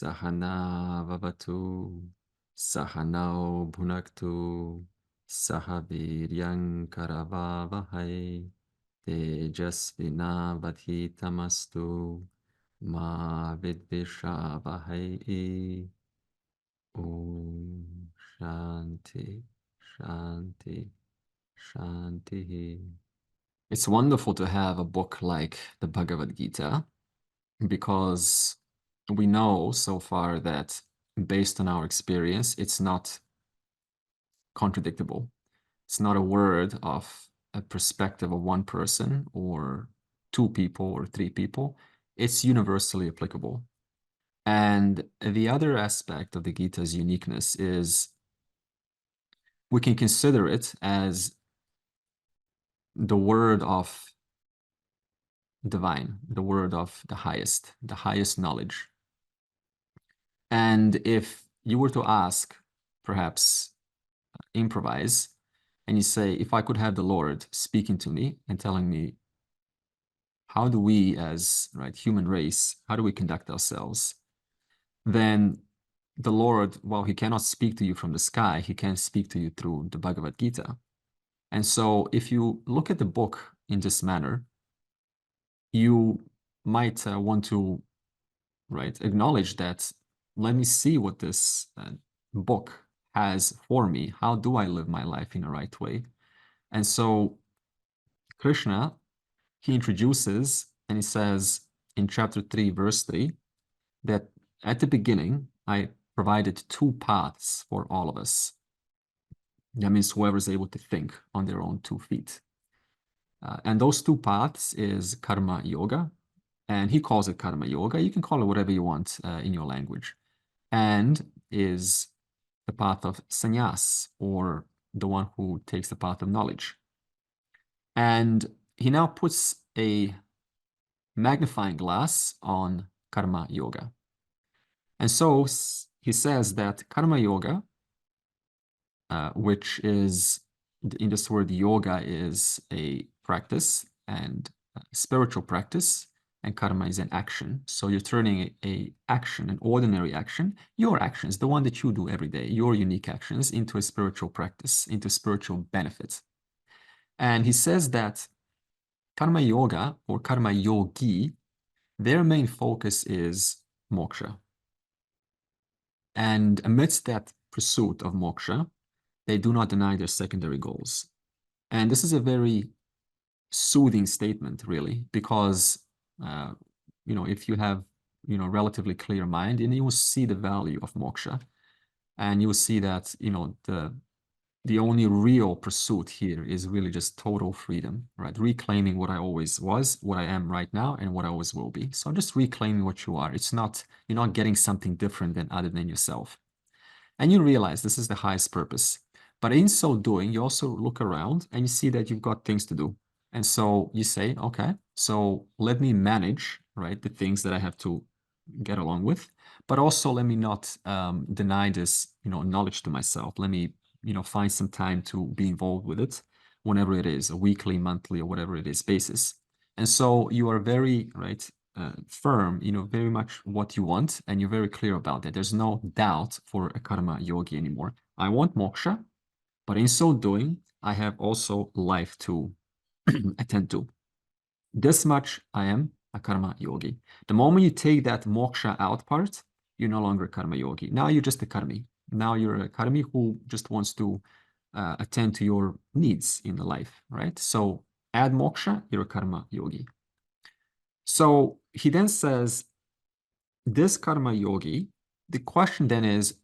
Sahana Vavatu, Sahanao Bhunaktu, Sahaviryang Karavavahai, Tejasvina Vadhitamastu, Ma Vidvishavahai. Om Shanti, Shanti, Shanti. It's wonderful to have a book like the Bhagavad Gita, because we know so far that based on our experience, it's not contradictable. It's not a word of a perspective of one person or two people or three people. It's universally applicable. And the other aspect of the Gita's uniqueness is we can consider it as the word of divine, the word of the highest knowledge. And if you were to ask, perhaps improvise, and you say, if I could have the Lord speaking to me and telling me, how do we as human race, how do we conduct ourselves? Then the Lord, while he cannot speak to you from the sky, he can speak to you through the Bhagavad Gita. And so if you look at the book in this manner, you might want to acknowledge that, let me see what this book has for me. How do I live my life in the right way? And so Krishna, he introduces and he says in chapter 3, verse 3, that at the beginning, I provided two paths for all of us. That means whoever is able to think on their own 2 feet. And those two paths is karma yoga, and he calls it karma yoga. You can call it whatever you want in your language. And is the path of sannyas, or the one who takes the path of knowledge. And he now puts a magnifying glass on karma yoga. And so he says that karma yoga, which is, in this word, yoga is a practice and spiritual practice, and karma is an action. So you're turning a action, an ordinary action, your actions, the one that you do every day, your unique actions, into a spiritual practice, into spiritual benefit. And he says that karma yoga or karma yogi, their main focus is moksha. And amidst that pursuit of moksha, they do not deny their secondary goals. And this is a very soothing statement, really, because if you have relatively clear mind, and you will see the value of moksha, and you will see that the only real pursuit here is really just total freedom, right? Reclaiming what I always was, what I am right now, and what I always will be. So just reclaiming what you are. It's not, you're not getting something different than other than yourself. And you realize this is the highest purpose. But in so doing, you also look around and you see that you've got things to do. And so you say, okay, so let me manage, the things that I have to get along with, but also let me not deny this, knowledge to myself. Let me, find some time to be involved with it, whenever it is, a weekly, monthly, or whatever it is basis. And so you are very, firm, very much what you want, and you're very clear about that. There's no doubt for a karma yogi anymore. I want moksha, but in so doing, I have also life to attend to. This much I am a karma yogi. The moment you take that moksha out part, you're no longer a karma yogi. Now you're just a karmi. Now you're a karmi who just wants to attend to your needs in the life, right? So add moksha, you're a karma yogi. So he then says, this karma yogi, the question then is,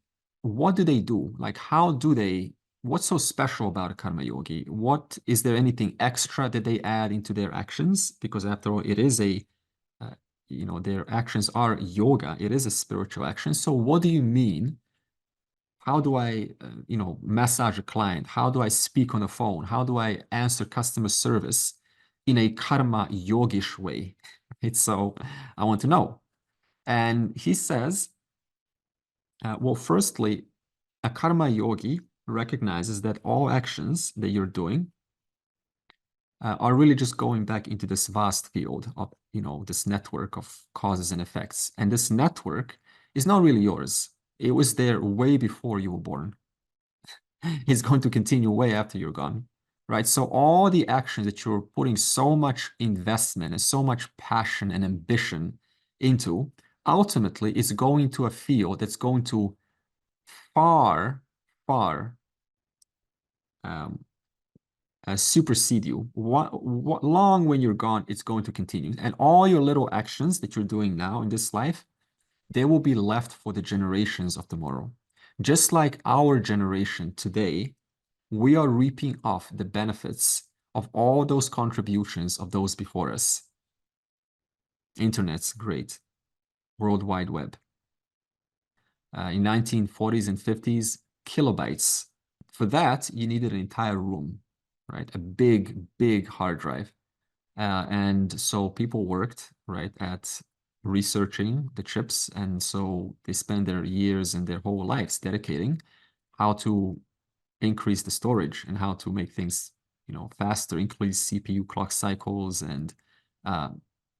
what do they do? How do they, what's so special about a karma yogi? What, is there anything extra that they add into their actions? Because after all, it is a, their actions are yoga. It is a spiritual action. So what do you mean? How do I, massage a client? How do I speak on the phone? How do I answer customer service in a karma yogish way? So I want to know. And he says, well, firstly, a karma yogi recognizes that all actions that you're doing are really just going back into this vast field of, this network of causes and effects. And this network is not really yours. It was there way before you were born. It's going to continue way after you're gone, right? So all the actions that you're putting so much investment and so much passion and ambition into, ultimately is going to a field that's going to far, far um, supersede you. Long when you're gone, it's going to continue. And all your little actions that you're doing now in this life, they will be left for the generations of tomorrow. Just like our generation today, we are reaping off the benefits of all those contributions of those before us. Internet's great. World Wide Web. In 1940s and 50s, kilobytes. For that, you needed an entire room, right? A big, big hard drive. And so people worked, right, at researching the chips. And so they spend their years and their whole lives dedicating how to increase the storage and how to make things, faster, increase CPU clock cycles, and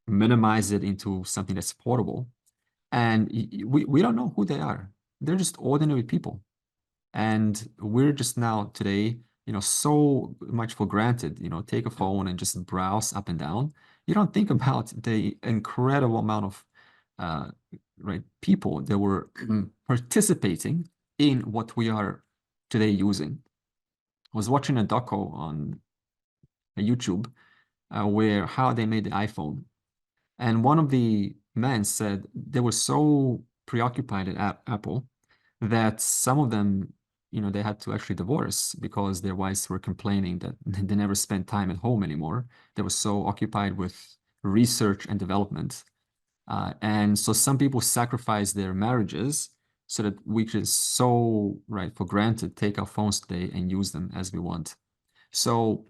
minimize it into something that's portable. And we don't know who they are. They're just ordinary people. And we're just now today, so much for granted, take a phone and just browse up and down. You don't think about the incredible amount of right, people that were participating in what we are today using. I was watching a doco on YouTube where how they made the iPhone. And one of the men said they were so preoccupied at Apple that some of them, they had to actually divorce because their wives were complaining that they never spent time at home anymore. They were so occupied with research and development. And so some people sacrifice their marriages so that we can so, right, for granted, take our phones today and use them as we want. So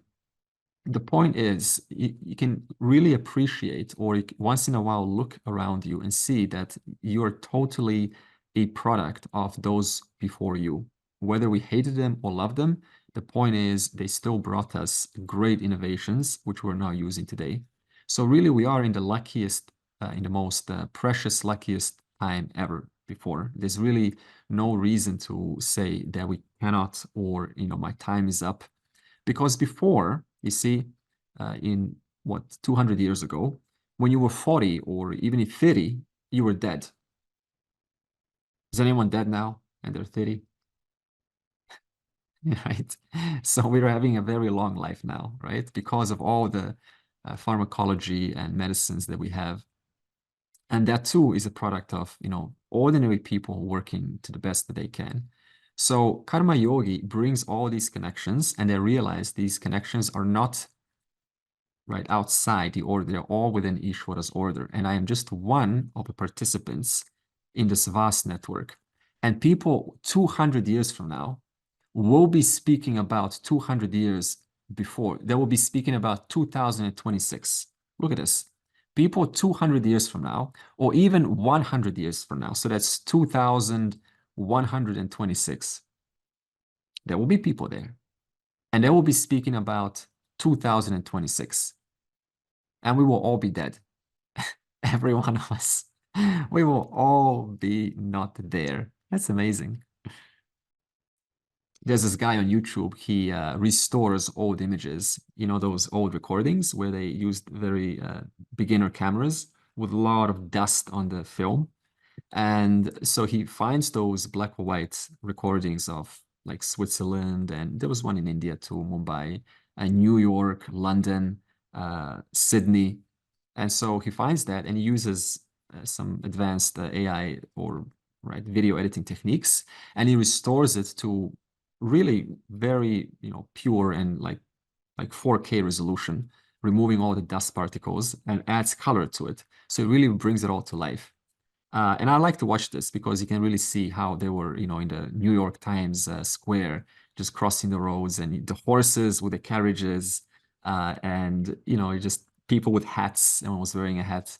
the point is, you can really appreciate, or once in a while look around you and see that you're totally a product of those before you. Whether we hated them or loved them, the point is they still brought us great innovations, which we're now using today. So really, we are in the luckiest, in the most precious, luckiest time ever before. There's really no reason to say that we cannot, or, my time is up. Because before, you see, in what, 200 years ago, when you were 40 or even 30, you were dead. Is anyone dead now and they're 30? Right? So we're having a very long life now, right? Because of all the pharmacology and medicines that we have. And that too is a product of, ordinary people working to the best that they can. So Karma Yogi brings all these connections, and they realize these connections are not right outside the order. They're all within Ishvara's order. And I am just one of the participants in this vast network. And people 200 years from now will be speaking about 200 years before. They will be speaking about 2026. Look at this. People 200 years from now, or even 100 years from now, so that's 2126. There will be people there. And they will be speaking about 2026. And we will all be dead. Every one of us. We will all be not there. That's amazing. There's this guy on YouTube, he restores old images, those old recordings where they used very beginner cameras with a lot of dust on the film. And so he finds those black and white recordings of like Switzerland, and there was one in India too, Mumbai, New York, London, Sydney. And so he finds that and he uses some advanced AI or video editing techniques, and he restores it to really very pure and like 4K resolution, removing all the dust particles and adds color to it. So it really brings it all to life. And I like to watch this because you can really see how they were, in the New York Times square, just crossing the roads, and the horses with the carriages, and just people with hats. Everyone was wearing a hat,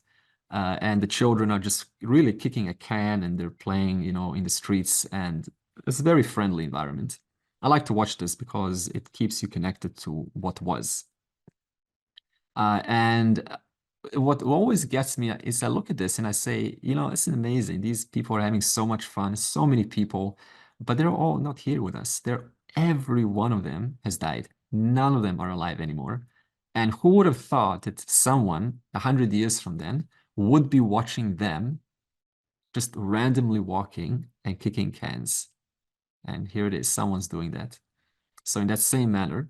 and the children are just really kicking a can, and they're playing, in the streets, and it's a very friendly environment. I like to watch this because it keeps you connected to what was. And what always gets me is I look at this and I say, you know, it's amazing. These people are having so much fun, so many people, but they're all not here with us. Every one of them has died. None of them are alive anymore. And who would have thought that someone 100 years from then would be watching them just randomly walking and kicking cans? And here it is, someone's doing that. So in that same manner,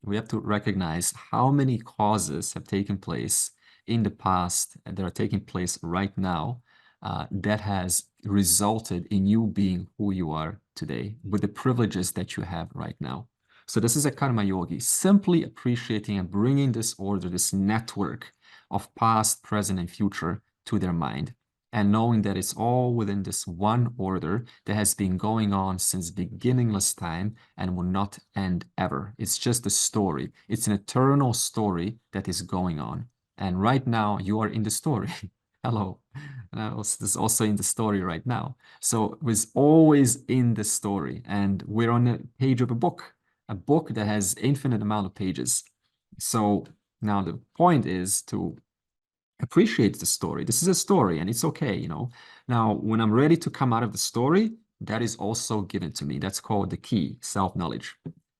we have to recognize how many causes have taken place in the past and that are taking place right now that has resulted in you being who you are today with the privileges that you have right now. So this is a karma yogi, simply appreciating and bringing this order, this network of past, present, and future to their mind, and knowing that it's all within this one order that has been going on since beginningless time and will not end ever. It's just a story. It's an eternal story that is going on. And right now, you are in the story. Hello. This is also in the story right now. So it's always in the story. And we're on a page of a book that has infinite amount of pages. So now the point is to appreciate the story. This is a story and it's okay, you know. Now, when I'm ready to come out of the story, that is also given to me. That's called the key, self-knowledge.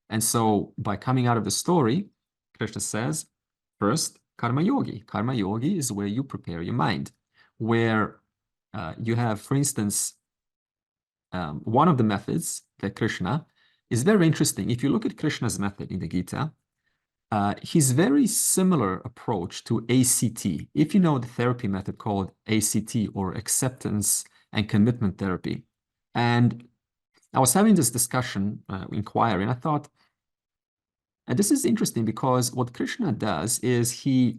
And so by coming out of the story, Krishna says, first, karma yogi. Karma yogi is where you prepare your mind, where you have, for instance, one of the methods that Krishna is very interesting. If you look at Krishna's method in the Gita, his very similar approach to ACT. If you know the therapy method called ACT, or acceptance and commitment therapy. And I was having this discussion, inquiry, and I thought, and this is interesting because what Krishna does is he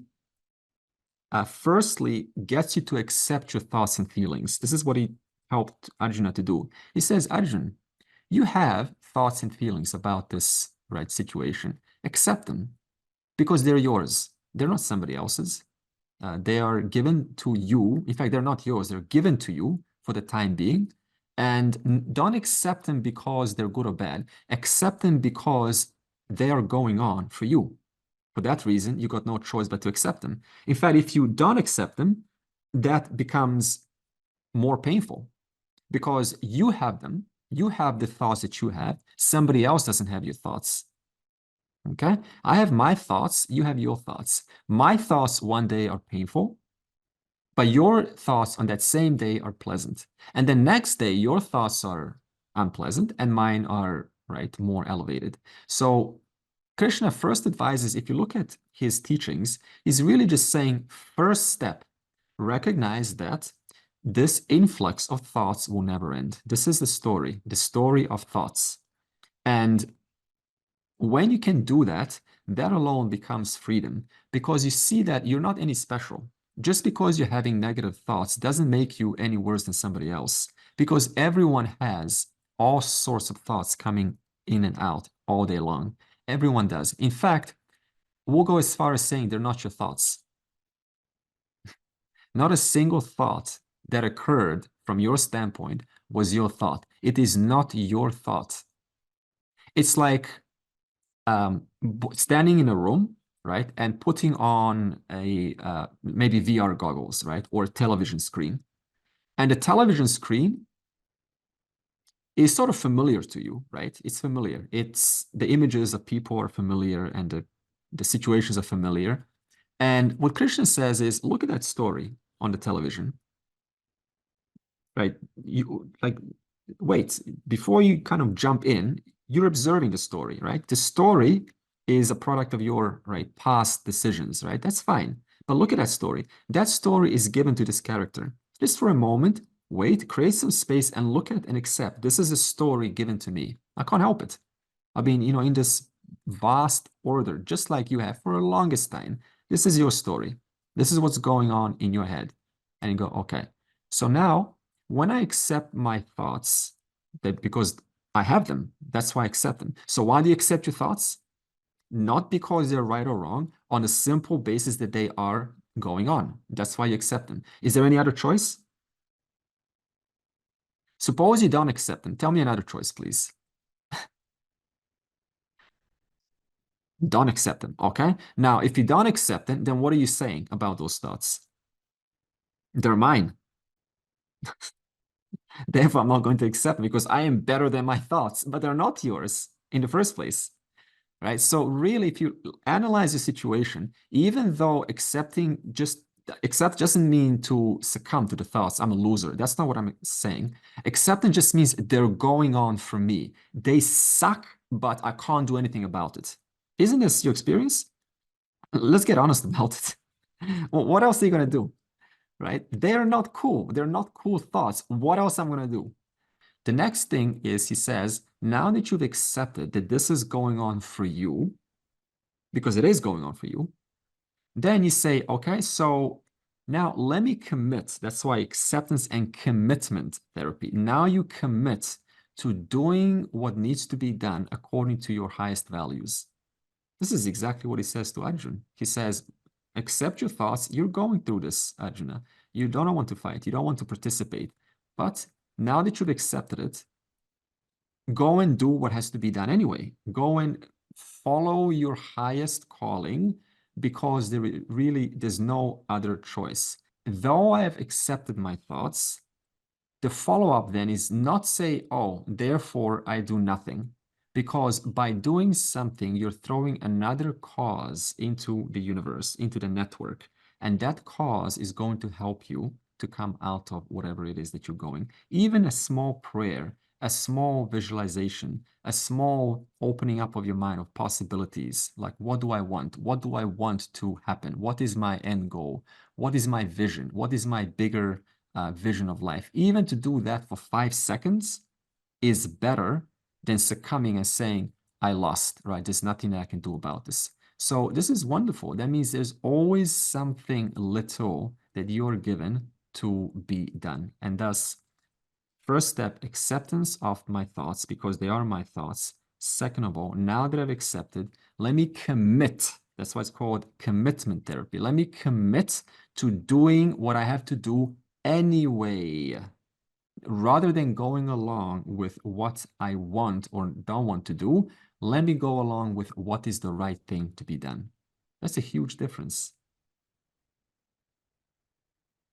firstly gets you to accept your thoughts and feelings. This is what he helped Arjuna to do. He says, Arjun, you have thoughts and feelings about this right situation. Accept them, because they're yours. They're not somebody else's. They are given to you. In fact, they're not yours. They're given to you for the time being. And don't accept them because they're good or bad. Accept them because they are going on for you. For that reason, you got no choice but to accept them. In fact, if you don't accept them, that becomes more painful because you have them. You have the thoughts that you have. Somebody else doesn't have your thoughts. Okay, I have my thoughts, you have your thoughts. My thoughts one day are painful, but your thoughts on that same day are pleasant. And the next day, your thoughts are unpleasant and mine are, right, more elevated. So Krishna first advises, if you look at his teachings, he's really just saying, first step, recognize that this influx of thoughts will never end. This is the story of thoughts. And when you can do that, that alone becomes freedom, because you see that you're not any special. Just because you're having negative thoughts doesn't make you any worse than somebody else, because everyone has all sorts of thoughts coming in and out all day long. Everyone does. In fact, we'll go as far as saying they're not your thoughts. Not a single thought that occurred from your standpoint was your thought. It is not your thought. It's like standing in a room, right, and putting on a maybe VR goggles, right, or a television screen. And the television screen is sort of familiar to you, right? It's familiar. It's the images of people are familiar and the situations are familiar. And what Krishna says is, look at that story on the television, right? You like, wait, before you kind of jump in, you're observing the story, right? The story is a product of your, right, past decisions, right? That's fine. But look at that story. That story is given to this character. Just for a moment, wait, create some space and look at and accept. This is a story given to me. I can't help it. I mean, you know, in this vast order, just like you have for the longest time, this is your story. This is what's going on in your head. And you go, okay. So now, when I accept my thoughts, that because I have them, that's why I accept them. So why do you accept your thoughts? Not because they're right or wrong, on a simple basis that they are going on. That's why you accept them. Is there any other choice? Suppose you don't accept them. Tell me another choice, please. Don't accept them, okay? Now, if you don't accept them, then what are you saying about those thoughts? They're mine. Therefore, I'm not going to accept them because I am better than my thoughts, but they're not yours in the first place, right? So really, if you analyze the situation, even though accept doesn't mean to succumb to the thoughts, I'm a loser. That's not what I'm saying. Acceptance just means they're going on for me. They suck, but I can't do anything about it. Isn't this your experience? Let's get honest about it. Well, what else are you going to do? Right? They're not cool. They're not cool thoughts. What else I'm going to do? The next thing is he says, now that you've accepted that this is going on for you, because it is going on for you, then you say, okay, so now let me commit. That's why acceptance and commitment therapy. Now you commit to doing what needs to be done according to your highest values. This is exactly what he says to Arjuna. He says, accept your thoughts. You're going through this, Arjuna. You don't want to fight. You don't want to participate. But now that you've accepted it, go and do what has to be done anyway. Go and follow your highest calling because there's no other choice. Though I have accepted my thoughts, the follow-up then is not say, oh, therefore I do nothing. Because by doing something, you're throwing another cause into the universe, into the network. And that cause is going to help you to come out of whatever it is that you're going. Even a small prayer, a small visualization, a small opening up of your mind of possibilities, like what do I want? What do I want to happen? What is my end goal? What is my vision? What is my bigger vision of life? Even to do that for 5 seconds is better than succumbing and saying, I lost, right? There's nothing that I can do about this. So this is wonderful. That means there's always something little that you're given to be done. And thus, first step, acceptance of my thoughts because they are my thoughts. Second of all, now that I've accepted, let me commit. That's why it's called commitment therapy. Let me commit to doing what I have to do anyway, rather than going along with what I want or don't want to do. Let me go along with what is the right thing to be done. That's a huge difference.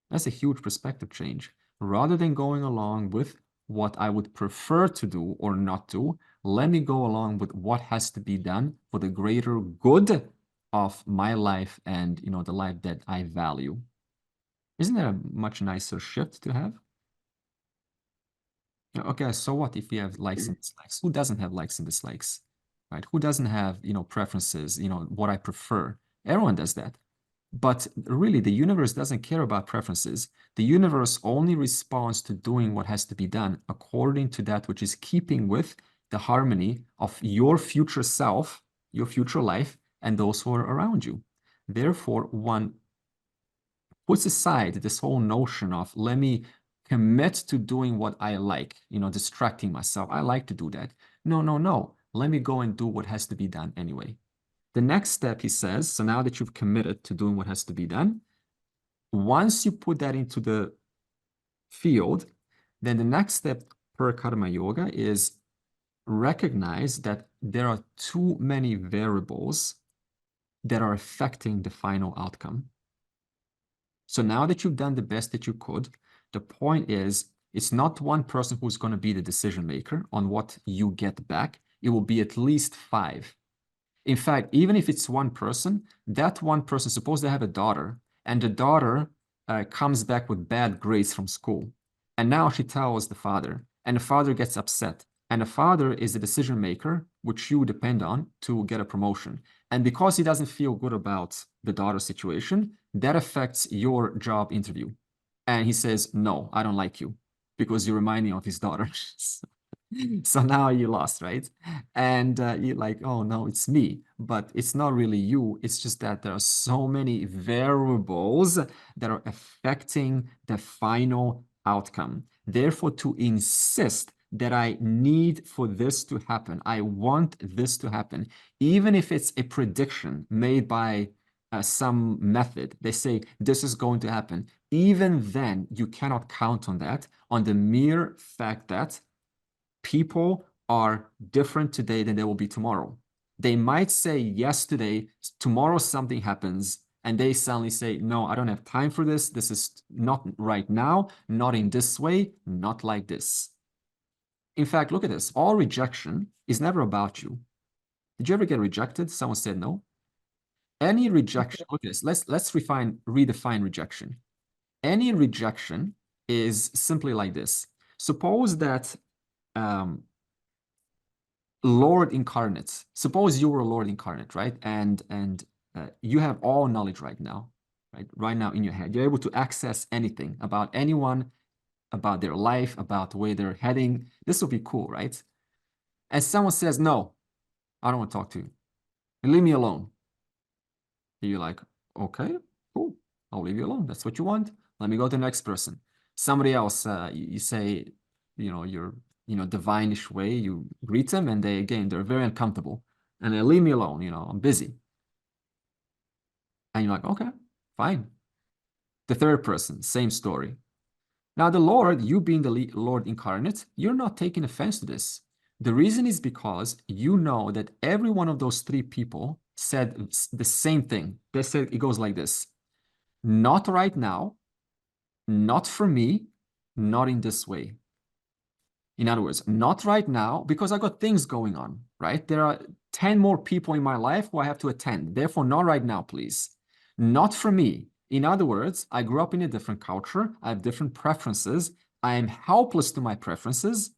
That's a huge perspective change. Rather than going along with what I would prefer to do or not do, let me go along with what has to be done for the greater good of my life and, the life that I value. Isn't that a much nicer shift to have? Okay, so what if you have likes and dislikes? Who doesn't have likes and dislikes, right? Who doesn't have, preferences, what I prefer? Everyone does that. But really, the universe doesn't care about preferences. The universe only responds to doing what has to be done according to that which is keeping with the harmony of your future self, your future life, and those who are around you. Therefore, one puts aside this whole notion of let me commit to doing what I like, distracting myself. I like to do that. No, no, no. Let me go and do what has to be done anyway. The next step, he says, so now that you've committed to doing what has to be done, once you put that into the field, then the next step per karma yoga is recognize that there are too many variables that are affecting the final outcome. So now that you've done the best that you could, the point is it's not one person who's going to be the decision maker on what you get back. It will be at least 5. In fact, even if it's one person, that one person, suppose they have a daughter, and the daughter comes back with bad grades from school. And now she tells the father, and the father gets upset. And the father is the decision maker, which you depend on to get a promotion. And because he doesn't feel good about the daughter situation, that affects your job interview. And he says, no, I don't like you because you remind me of his daughter. So now you lost, right? And you're like, oh no, it's me. But it's not really you. It's just that there are so many variables that are affecting the final outcome. Therefore, to insist that I need for this to happen, I want this to happen, even if it's a prediction made by some method, they say this is going to happen. Even then, you cannot count on that, on the mere fact that people are different today than they will be tomorrow. They might say yes today, tomorrow something happens, and they suddenly say, no, I don't have time for this. This is not right now, not in this way, not like this. In fact, look at this. All rejection is never about you. Did you ever get rejected? Someone said no. Any rejection, look at this. Let's redefine rejection. Any rejection is simply like this. Suppose that Lord incarnate, suppose you were a Lord incarnate, right? And you have all knowledge right now, right? Right now in your head. You're able to access anything about anyone, about their life, about where they're heading. This would be cool, right? And someone says, no, I don't want to talk to you. Leave me alone. You're like, okay, cool. I'll leave you alone. That's what you want. Let me go to the next person. Somebody else, you say, you're, divine-ish way, you greet them, and they're very uncomfortable. And they leave me alone, I'm busy. And you're like, okay, fine. The third person, same story. Now, the Lord, you being the Lord incarnate, you're not taking offense to this. The reason is because you know that every one of those three people said the same thing. They said, it goes like this: not right now, not for me, not in this way. In other words, not right now, because I got things going on, right? There are 10 more people in my life who I have to attend. Therefore, not right now, please. Not for me. In other words, I grew up in a different culture. I have different preferences. I am helpless to my preferences.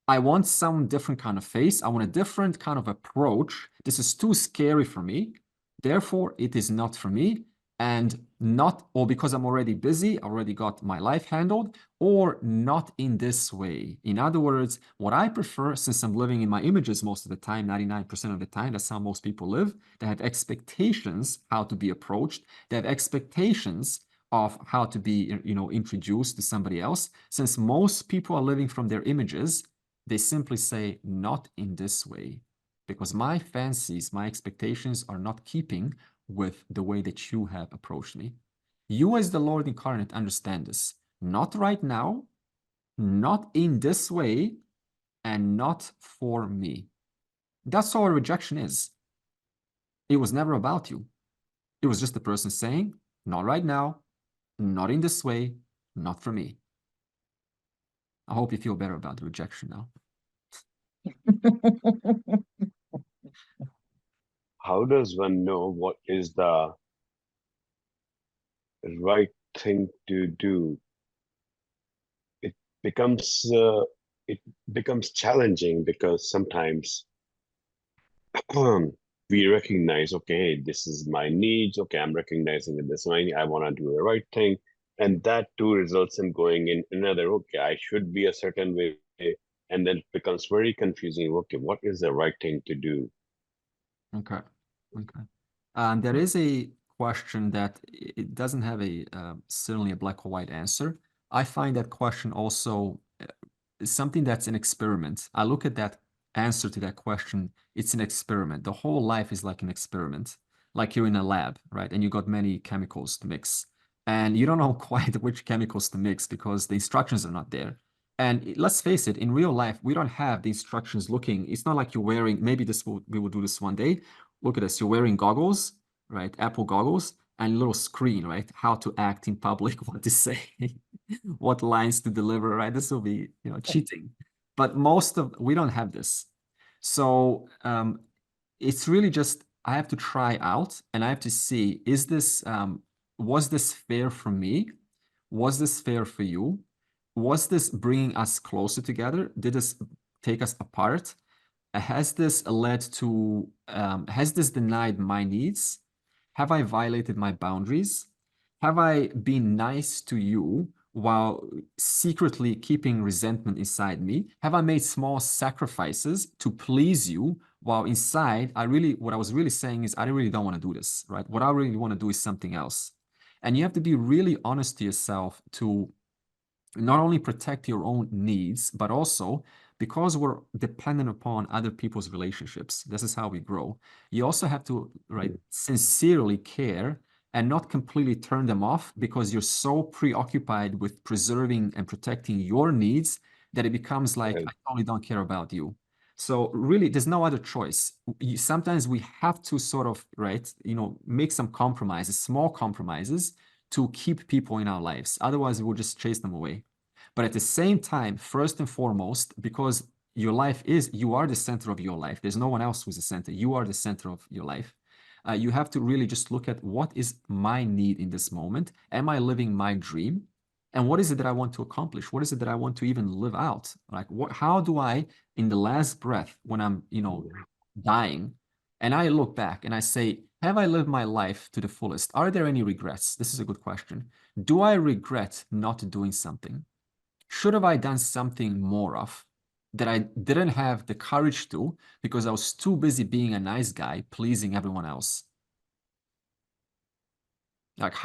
I want some different kind of face. I want a different kind of approach. This is too scary for me. Therefore, it is not for me. And not, or because I'm already busy, I already got my life handled, or not in this way. In other words, what I prefer, since I'm living in my images most of the time, 99% of the time, that's how most people live. They have expectations how to be approached. They have expectations of how to be, introduced to somebody else. Since most people are living from their images, they simply say, not in this way, because my fancies, my expectations are not keeping with the way that you have approached me. You as the Lord incarnate understand this. Not right now, not in this way, and not for me. That's all rejection is. It was never about you. It was just the person saying, not right now, not in this way, not for me. I hope you feel better about the rejection now. How does one know what is the right thing to do? It becomes uh, it becomes challenging because sometimes we recognize, okay, this is my needs. Okay, I'm recognizing that this is my need. I want to do the right thing, and that too results in going in another. Okay, I should be a certain way, and then it becomes very confusing. Okay, what is the right thing to do? Okay. Okay. There is a question that it doesn't have certainly a black or white answer. I find that question also something that's an experiment. I look at that answer to that question, it's an experiment. The whole life is like an experiment, like you're in a lab, right? And you got many chemicals to mix. And you don't know quite which chemicals to mix because the instructions are not there. And let's face it, in real life, we don't have the instructions looking. It's not like you're wearing, maybe we will do this one day. Look at this, you're wearing goggles, right? Apple goggles, and a little screen, right? How to act in public, what to say, what lines to deliver, right? This will be, cheating. But we don't have this. So it's really just, I have to try out and I have to see, was this fair for me? Was this fair for you? Was this bringing us closer together? Did this take us apart? Has this denied my needs? Have I violated my boundaries? Have I been nice to you while secretly keeping resentment inside me? Have I made small sacrifices to please you while inside what I was really saying is I really don't want to do this, right? What I really want to do is something else. And you have to be really honest to yourself to not only protect your own needs, but also because we're dependent upon other people's relationships. This is how we grow. You also have to, right, sincerely care and not completely turn them off because you're so preoccupied with preserving and protecting your needs that it becomes like, Right. I totally don't care about you. So really, there's no other choice. Sometimes we have to sort of, right, make some compromises, small compromises to keep people in our lives. Otherwise, we'll just chase them away. But at the same time, first and foremost, because you are the center of your life. There's no one else who's the center. You are the center of your life. You have to really just look at what is my need in this moment. Am I living my dream? And what is it that I want to accomplish? What is it that I want to even live out? Like, how do I, in the last breath, when I'm, dying, and I look back and I say, have I lived my life to the fullest? Are there any regrets? This is a good question. Do I regret not doing something? Should have I done something more of that I didn't have the courage to because I was too busy being a nice guy, pleasing everyone else? Like,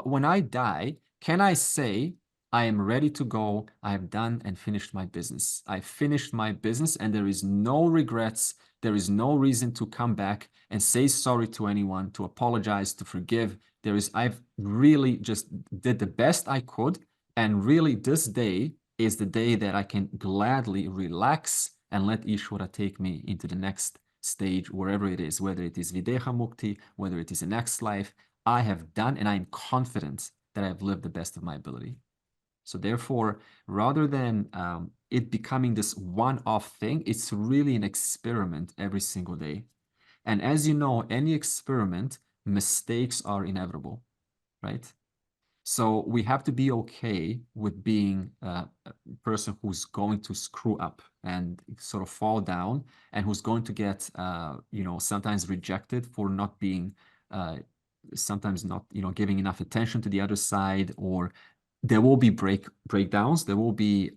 when I die, can I say, I am ready to go, I have done and finished my business. I finished my business and there is no regrets. There is no reason to come back and say sorry to anyone, to apologize, to forgive. I've really just did the best I could. And really, this day is the day that I can gladly relax and let Ishvara take me into the next stage, wherever it is, whether it is Videha Mukti, whether it is the next life. I have done, and I'm confident that I've lived the best of my ability. So therefore, rather than it becoming this one-off thing, it's really an experiment every single day. And as you know, any experiment, mistakes are inevitable, right? So we have to be okay with being a person who's going to screw up and sort of fall down, and who's going to get, sometimes rejected for not being, sometimes not, giving enough attention to the other side, or there will be breakdowns. There will be,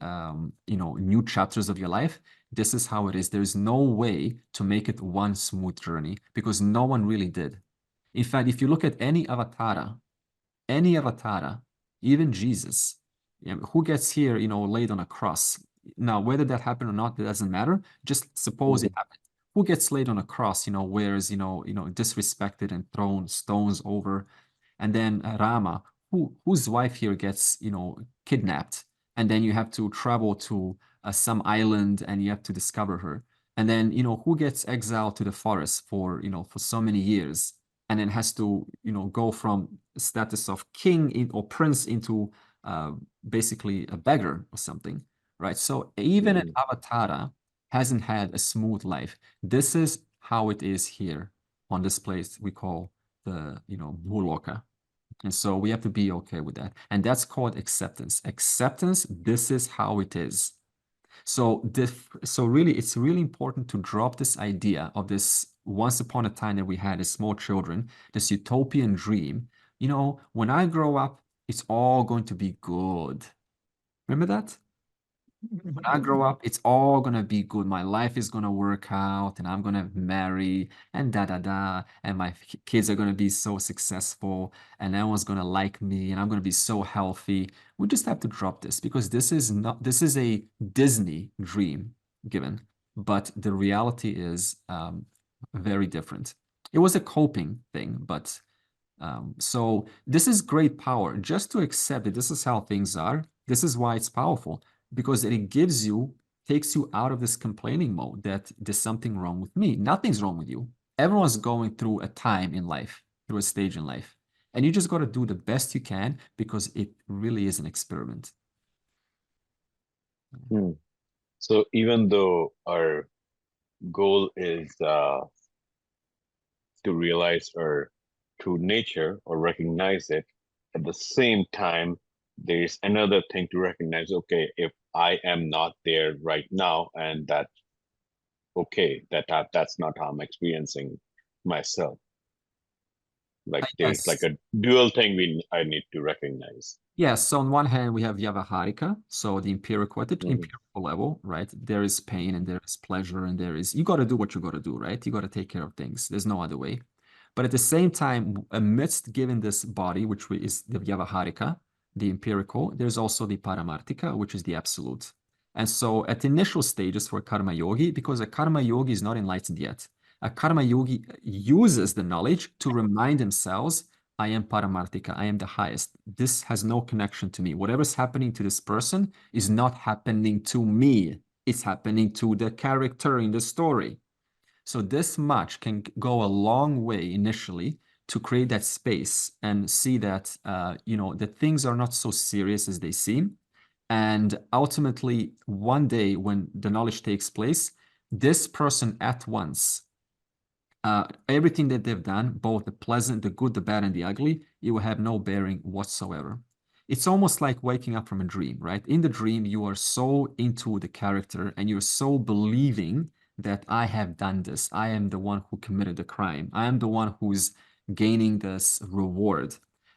new chapters of your life. This is how it is. There's no way to make it one smooth journey because no one really did. In fact, if you look at any avatara, even Jesus, who gets here, laid on a cross. Now, whether that happened or not, that doesn't matter. Just suppose it happened. Who gets laid on a cross, wears, disrespected and thrown stones over. And then Rama, whose wife here gets, kidnapped. And then you have to travel to some island and you have to discover her. And then, who gets exiled to the forest for, for so many years, and then has to, go from status of king or prince into basically a beggar or something, right? So even an avatara hasn't had a smooth life. This is how it is here on this place we call the, Bhuloka. And so we have to be okay with that. And that's called acceptance. Acceptance, this is how it is. So really, it's really important to drop this idea of this once upon a time that we had as small children, this utopian dream. When I grow up, it's all going to be good. Remember that? When I grow up, it's all gonna be good. My life is gonna work out, and I'm gonna marry, and da da da, and my kids are gonna be so successful, and everyone's gonna like me, and I'm gonna be so healthy. We just have to drop this because this is a Disney dream given, but the reality is very different. It was a coping thing, but so this is great power. Just to accept that this is how things are. This is why it's powerful, because it takes you out of this complaining mode that there's something wrong with me. Nothing's wrong with you. Everyone's going through a time in life, through a stage in life. And you just got to do the best you can because it really is an experiment. So even though our goal is to realize our true nature or recognize it, at the same time, there's another thing to recognize. Okay, if I am not there right now, and that's okay, that's not how I'm experiencing myself. Like there's like a dual thing I need to recognize. Yes. So on one hand, we have Vyavaharika, so the empirical, at the empirical level, right? There is pain and there is pleasure and you got to do what you got to do, right? You got to take care of things. There's no other way. But at the same time, amidst giving this body, which is the Vyavaharika, the empirical, there's also the Paramartika, which is the absolute. And so at the initial stages for a karma yogi, because a karma yogi is not enlightened yet, a karma yogi uses the knowledge to remind themselves, I am Paramartika, I am the highest. This has no connection to me. Whatever's happening to this person is not happening to me. It's happening to the character in the story. So this much can go a long way initially to create that space and see that, that things are not so serious as they seem. And ultimately, one day when the knowledge takes place, this person at once, everything that they've done, both the pleasant, the good, the bad, and the ugly, it will have no bearing whatsoever. It's almost like waking up from a dream, right? In the dream, you are so into the character and you're so believing that I have done this. I am the one who committed the crime. I am the one who's gaining this reward.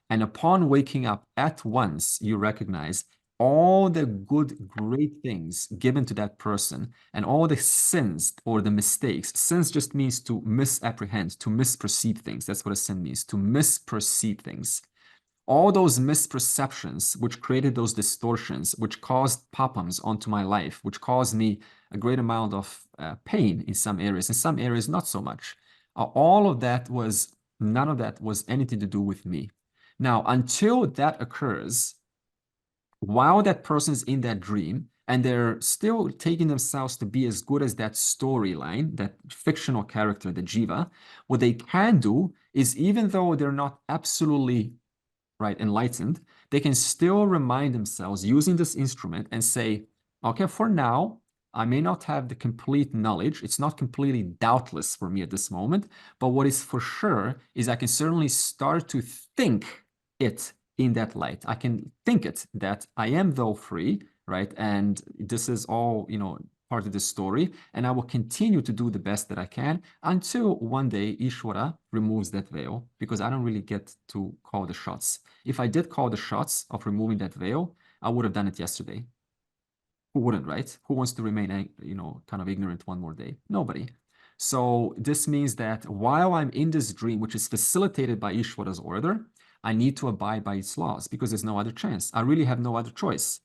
And upon waking up at once, you recognize all the good, great things given to that person and all the sins or the mistakes. Sins just means to misapprehend, to misperceive things. That's what a sin means, to misperceive things. All those misperceptions, which created those distortions, which caused pop-ums onto my life, which caused me a great amount of pain in some areas not so much. All of that was, none of that was anything to do with me. Now, until that occurs, while that person's in that dream and they're still taking themselves to be as good as that storyline, that fictional character, the jiva, what they can do is, even though they're not absolutely enlightened, they can still remind themselves using this instrument and say, okay, for now, I may not have the complete knowledge. It's not completely doubtless for me at this moment, but what is for sure is I can certainly start to think it in that light. I can think it that I am though free, right? And this is all, part of the story. And I will continue to do the best that I can until one day Ishvara removes that veil, because I don't really get to call the shots. If I did call the shots of removing that veil, I would have done it yesterday. Who wouldn't, right? Who wants to remain, kind of ignorant one more day? Nobody. So this means that while I'm in this dream, which is facilitated by Ishvara's order, I need to abide by its laws because there's no other chance. I really have no other choice.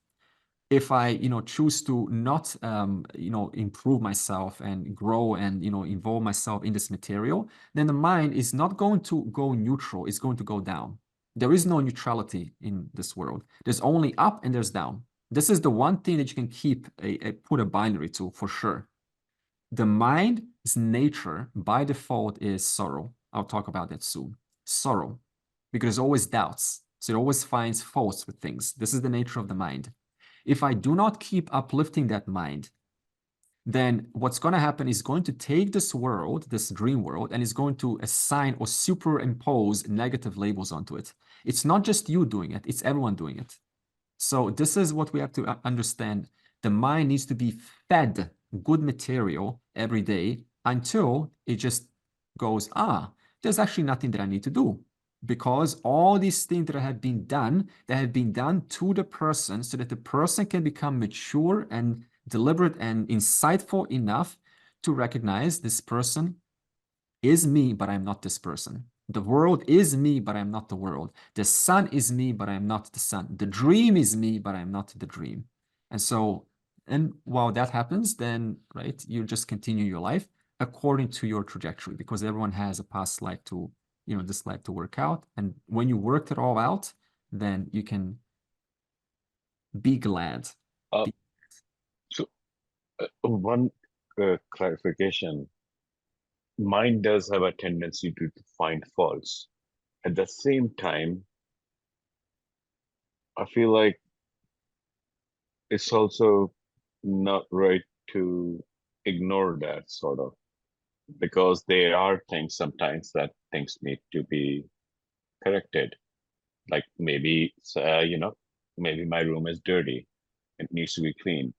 If I, choose to not, improve myself and grow and, involve myself in this material, then the mind is not going to go neutral. It's going to go down. There is no neutrality in this world. There's only up and there's down. This is the one thing that you can keep put a binary to for sure. The mind's nature by default is sorrow. I'll talk about that soon. Sorrow, because there's always doubts. So it always finds faults with things. This is the nature of the mind. If I do not keep uplifting that mind, then what's going to happen is going to take this world, this dream world, and is going to assign or superimpose negative labels onto it. It's not just you doing it, it's everyone doing it. So this is what we have to understand. The mind needs to be fed good material every day until it just goes, there's actually nothing that I need to do, because all these things that have been done to the person so that the person can become mature and deliberate and insightful enough to recognize this person is me, but I'm not this person. The world is me, but I'm not the world. The sun is me, but I'm not the sun. The dream is me, but I'm not the dream. And so, and while that happens, then, right, you just continue your life according to your trajectory, because everyone has a past life to, this life to work out. And when you worked it all out, then you can be glad. Uh, so one clarification. Mind does have a tendency to find faults. At the same time, I feel like it's also not right to ignore that sort of, because there are things sometimes that things need to be corrected. Like maybe, maybe my room is dirty. It needs to be cleaned.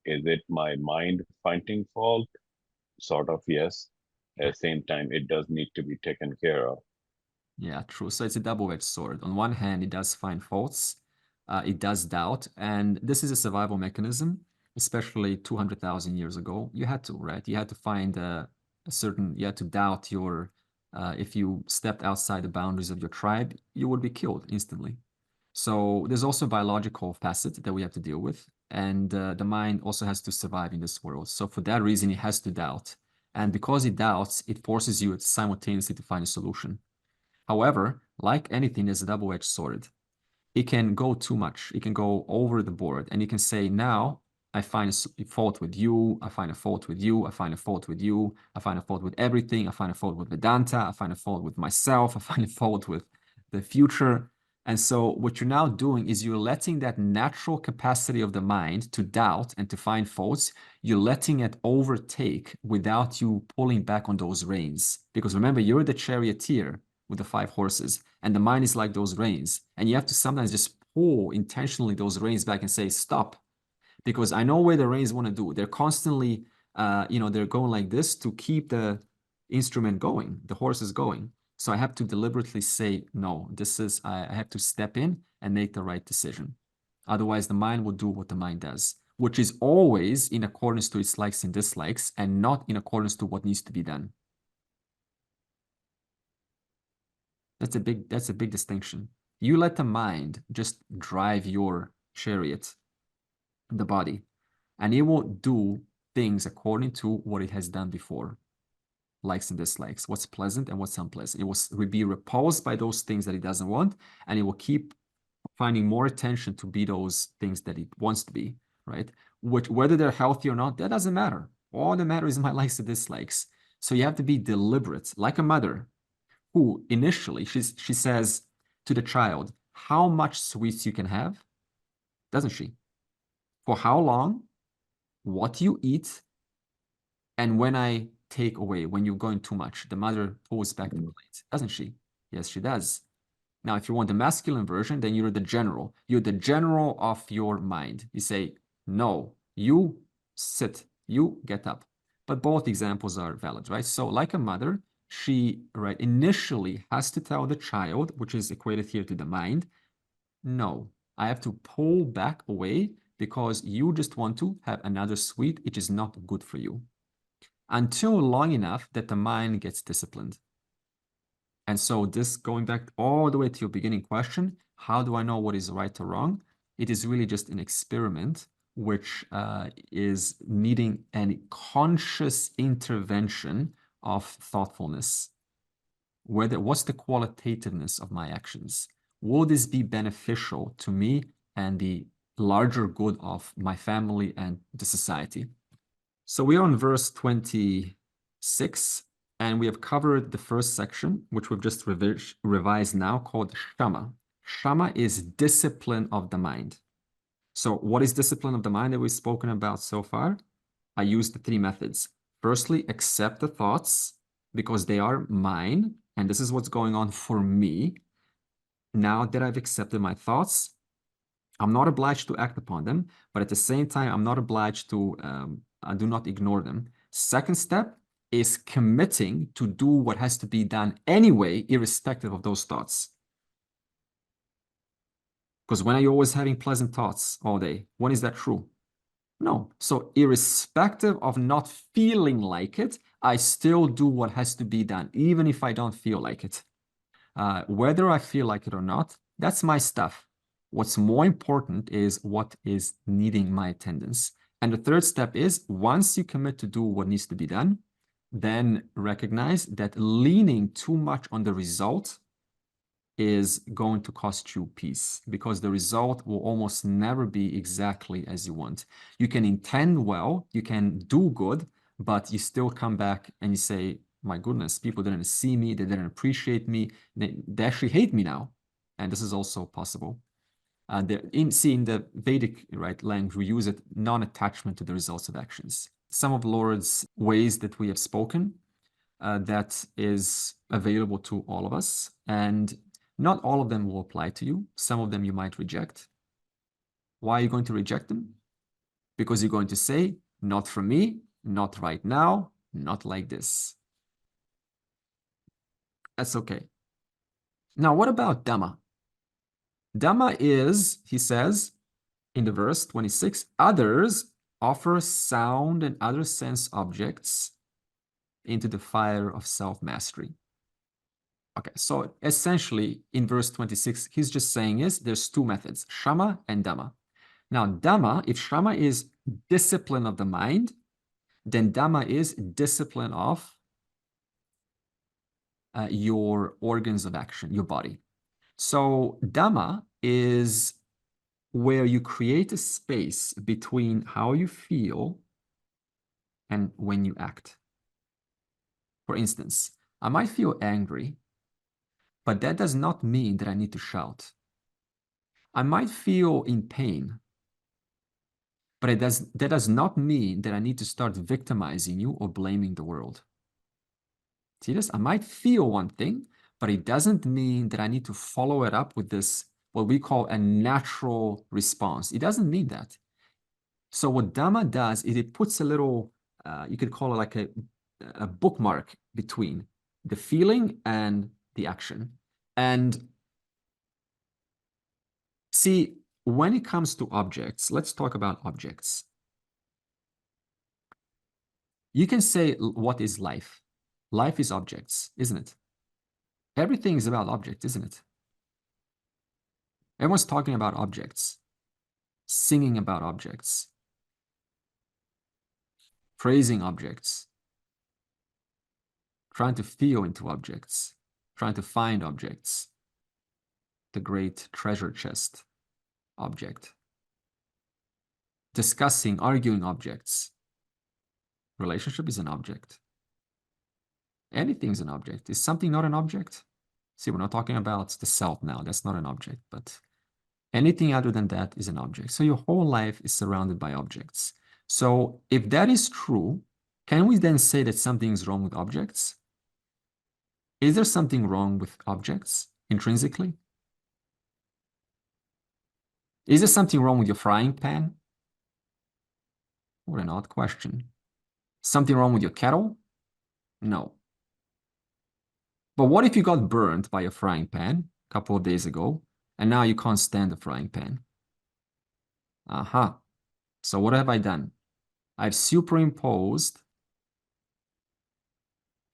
Is it my mind finding fault? Sort of, yes. At the same time, it does need to be taken care of. Yeah, true. So it's a double-edged sword. On one hand, it does find faults, it does doubt, and this is a survival mechanism, especially 200,000 years ago. You had to, right? You had to find you had to doubt if you stepped outside the boundaries of your tribe, you would be killed instantly. So there's also a biological facet that we have to deal with, and the mind also has to survive in this world. So for that reason, it has to doubt. And because it doubts, it forces you simultaneously to find a solution. However, like anything, there's a double-edged sword. It can go too much. It can go over the board. And you can say, now I find a fault with you, I find a fault with you, I find a fault with you, I find a fault with everything, I find a fault with Vedanta, I find a fault with myself, I find a fault with the future. And so what you're now doing is you're letting that natural capacity of the mind to doubt and to find faults, you're letting it overtake without you pulling back on those reins. Because remember, you're the charioteer with the 5 horses, and the mind is like those reins. And you have to sometimes just pull intentionally those reins back and say, stop. Because I know where the reins want to do. They're constantly, they're going like this to keep the instrument going, the horse is going. So I have to deliberately say, no, I have to step in and make the right decision. Otherwise, the mind will do what the mind does, which is always in accordance to its likes and dislikes and not in accordance to what needs to be done. That's a big distinction. You let the mind just drive your chariot, the body, and it will do things according to what it has done before. Likes and dislikes, what's pleasant and what's unpleasant. It will be repulsed by those things that it doesn't want, and it will keep finding more attention to be those things that it wants to be, right? Which, whether they're healthy or not, that doesn't matter. All that matters is my likes and dislikes. So you have to be deliberate, like a mother who initially, she says to the child, how much sweets you can have, doesn't she? For how long, what you eat, and when I take away, when you're going too much, the mother pulls back the plate, doesn't she? Yes, she does. Now, if you want the masculine version, then you're the general. You're the general of your mind. You say, no, you sit, you get up. But both examples are valid, right? So like a mother, she, right, initially has to tell the child, which is equated here to the mind, no, I have to pull back away because you just want to have another sweet, which is not good for you, until long enough that the mind gets disciplined. And so this, going back all the way to your beginning question, how do I know what is right or wrong? It is really just an experiment which is needing a conscious intervention of thoughtfulness. What's the qualitativeness of my actions? Will this be beneficial to me and the larger good of my family and the society? So we are on verse 26, and we have covered the first section, which we've just revised now, called Shama. Shama is discipline of the mind. So what is discipline of the mind that we've spoken about so far? I used the 3 methods. Firstly, accept the thoughts because they are mine, and this is what's going on for me. Now that I've accepted my thoughts, I'm not obliged to act upon them, but at the same time, I'm not obliged to, I do not ignore them. Second step is committing to do what has to be done anyway, irrespective of those thoughts. Because when are you always having pleasant thoughts all day? When is that true? No. So irrespective of not feeling like it, I still do what has to be done, even if I don't feel like it. Whether I feel like it or not, that's my stuff. What's more important is what is needing my attendance. And the third step is, once you commit to do what needs to be done, then recognize that leaning too much on the result is going to cost you peace, because the result will almost never be exactly as you want. You can intend well, you can do good, but you still come back and you say, my goodness, people didn't see me, they didn't appreciate me, they actually hate me now. And this is also possible. In the Vedic language, we use it non-attachment to the results of actions. Some of Lord's ways that we have spoken, that is available to all of us, and not all of them will apply to you. Some of them you might reject. Why are you going to reject them? Because you're going to say, not for me, not right now, not like this. That's okay. Now, what about Dhamma? Dhamma is, he says in the verse 26, others offer sound and other sense objects into the fire of self-mastery. Okay, so essentially in verse 26, he's just saying there's 2 methods, Shama and Dhamma. Now, Dhamma, if Shama is discipline of the mind, then Dhamma is discipline of your organs of action, your body. So Dhamma is where you create a space between how you feel and when you act. For instance, I might feel angry, but that does not mean that I need to shout. I might feel in pain, but that does not mean that I need to start victimizing you or blaming the world. See this? I might feel one thing, but it doesn't mean that I need to follow it up with this, what we call a natural response. It doesn't mean that. So what Dhamma does is it puts a little, you could call it like a bookmark between the feeling and the action. And see, when it comes to objects, let's talk about objects. You can say, what is life? Life is objects, isn't it? Everything is about objects, isn't it? Everyone's talking about objects, singing about objects, praising objects, trying to feel into objects, trying to find objects, the great treasure chest object, discussing, arguing objects. Relationship is an object. Anything is an object. Is something not an object? See, we're not talking about the self now. That's not an object, but anything other than that is an object. So your whole life is surrounded by objects. So if that is true, can we then say that something is wrong with objects? Is there something wrong with objects intrinsically? Is there something wrong with your frying pan? What an odd question. Something wrong with your kettle? No. But what if you got burned by a frying pan a couple of days ago, and now you can't stand the frying pan? Aha. So what have I done? I've superimposed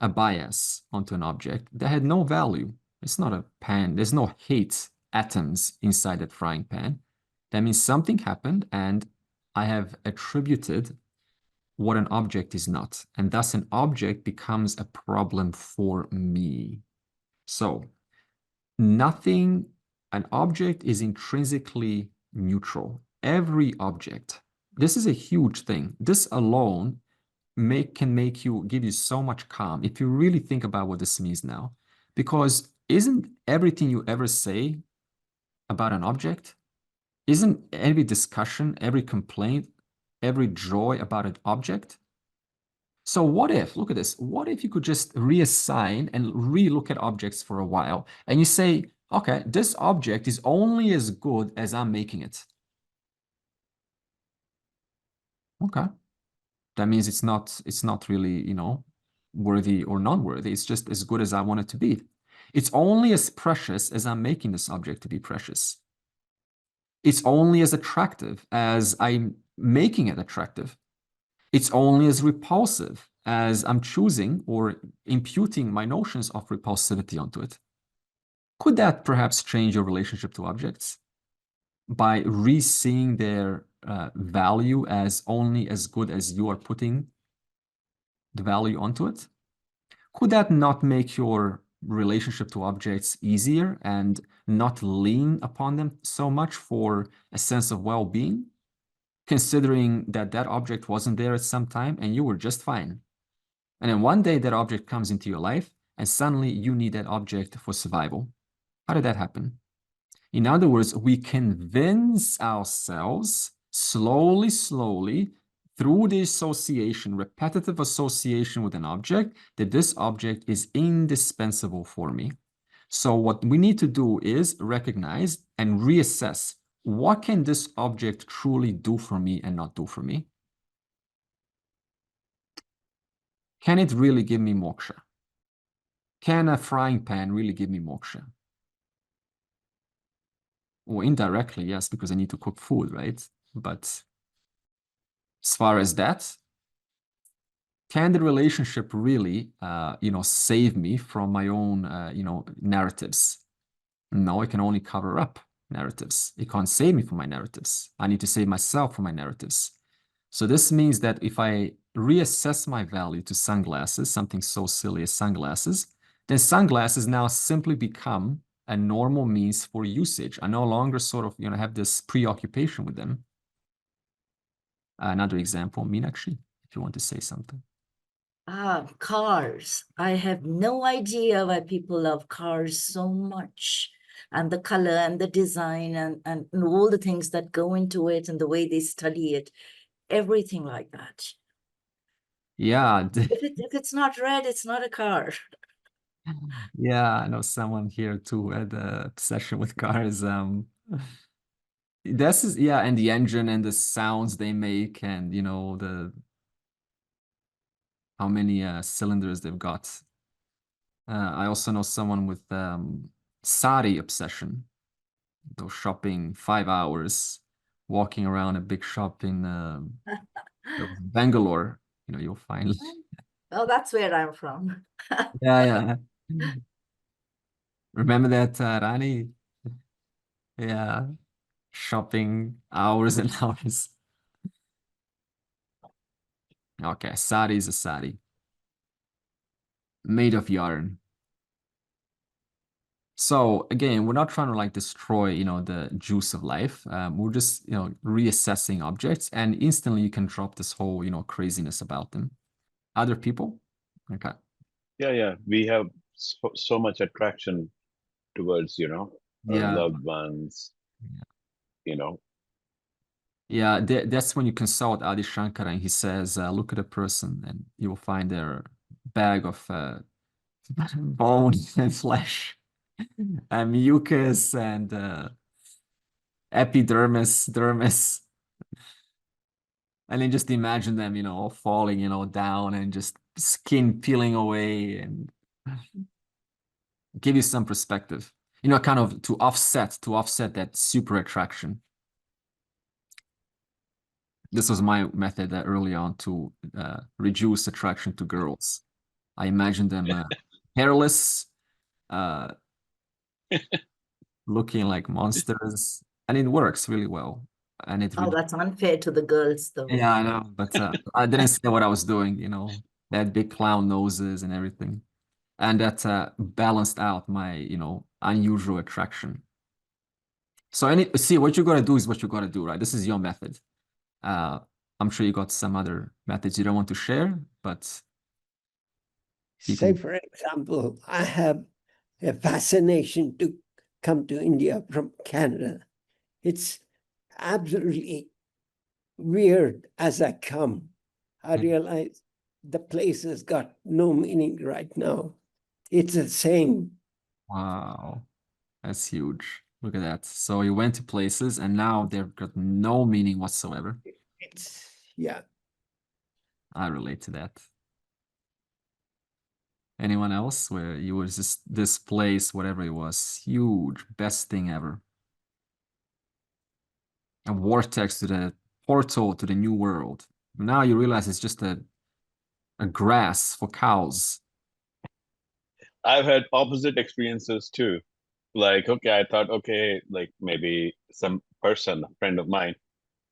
a bias onto an object that had no value. It's not a pan. There's no hate atoms inside that frying pan. That means something happened, and I have attributed what an object is not. And thus an object becomes a problem for me. So an object is intrinsically neutral. Every object, this is a huge thing. This alone can give you so much calm if you really think about what this means now. Because isn't everything you ever say about an object, isn't every discussion, every complaint, every joy about an object? So what if, look at this, what if you could just reassign and re-look at objects for a while, and you say, okay, this object is only as good as I'm making it. Okay. That means it's not really, worthy or non-worthy. It's just as good as I want it to be. It's only as precious as I'm making this object to be precious. It's only as attractive as I'm making it attractive. It's only as repulsive as I'm choosing or imputing my notions of repulsivity onto it. Could that perhaps change your relationship to objects by re-seeing their value as only as good as you are putting the value onto it? Could that not make your relationship to objects easier and not lean upon them so much for a sense of well-being, considering that that object wasn't there at some time and you were just fine? And then one day that object comes into your life and suddenly you need that object for survival. How did that happen? In other words, we convince ourselves slowly, through the association, repetitive association with an object, that this object is indispensable for me. So what we need to do is recognize and reassess, what can this object truly do for me and not do for me? Can it really give me moksha? Can a frying pan really give me moksha? Or indirectly, yes, because I need to cook food, right? But as far as that, can the relationship really, save me from my own, narratives? No, it can only cover up narratives. It can't save me from my narratives. I need to save myself from my narratives. So this means that if I reassess my value to sunglasses, something so silly as sunglasses, then sunglasses now simply become a normal means for usage. I no longer sort of, have this preoccupation with them. Another example, Meenakshi, if you want to say something. Cars. I have no idea why people love cars so much. And the color and the design and all the things that go into it and the way they study it, everything like that. Yeah. If it's not red, it's not a car. Yeah, I know someone here too had a obsession with cars. This is, yeah, and the engine and the sounds they make, and the how many cylinders they've got. I also know someone with sari obsession. Go shopping 5 hours, walking around a big shop in Bangalore. You'll find. Oh, that's where I'm from. Yeah, yeah. Remember that, Rani? Yeah, shopping hours and hours. Okay, sari is a sari. Made of yarn. So again, we're not trying to like destroy, the juice of life. We're just, reassessing objects, and instantly you can drop this whole, craziness about them. Other people? Okay. Yeah. We have so much attraction towards, our Yeah. loved ones, Yeah, that's when you consult Adi Shankara and he says, look at a person and you will find their bag of bone and flesh and mucus and epidermis, dermis. And then just imagine them, all falling, down and just skin peeling away and give you some perspective, kind of to offset that super attraction. This was my method early on to reduce attraction to girls. I imagine them hairless, looking like monsters, and it works really well. And it Oh, that's unfair to the girls, though. yeah, I know, but I didn't say what I was doing. They had big clown noses and everything, and that balanced out my unusual attraction. So see what you gotta do is what you gotta do, right? This is your method. I'm sure you got some other methods you don't want to share, but say, for example, I have a fascination to come to India from Canada. It's absolutely weird as I come. I realize the place has got no meaning right now. It's the same. Wow, that's huge. Look at that. So you went to places and now they've got no meaning whatsoever. Yeah. I relate to that. Anyone else where you was just this place, whatever it was, huge, best thing ever. A vortex to the portal to the new world. Now you realize it's just a grass for cows. I've had opposite experiences too. Like, okay, I thought, okay, like maybe some person, a friend of mine,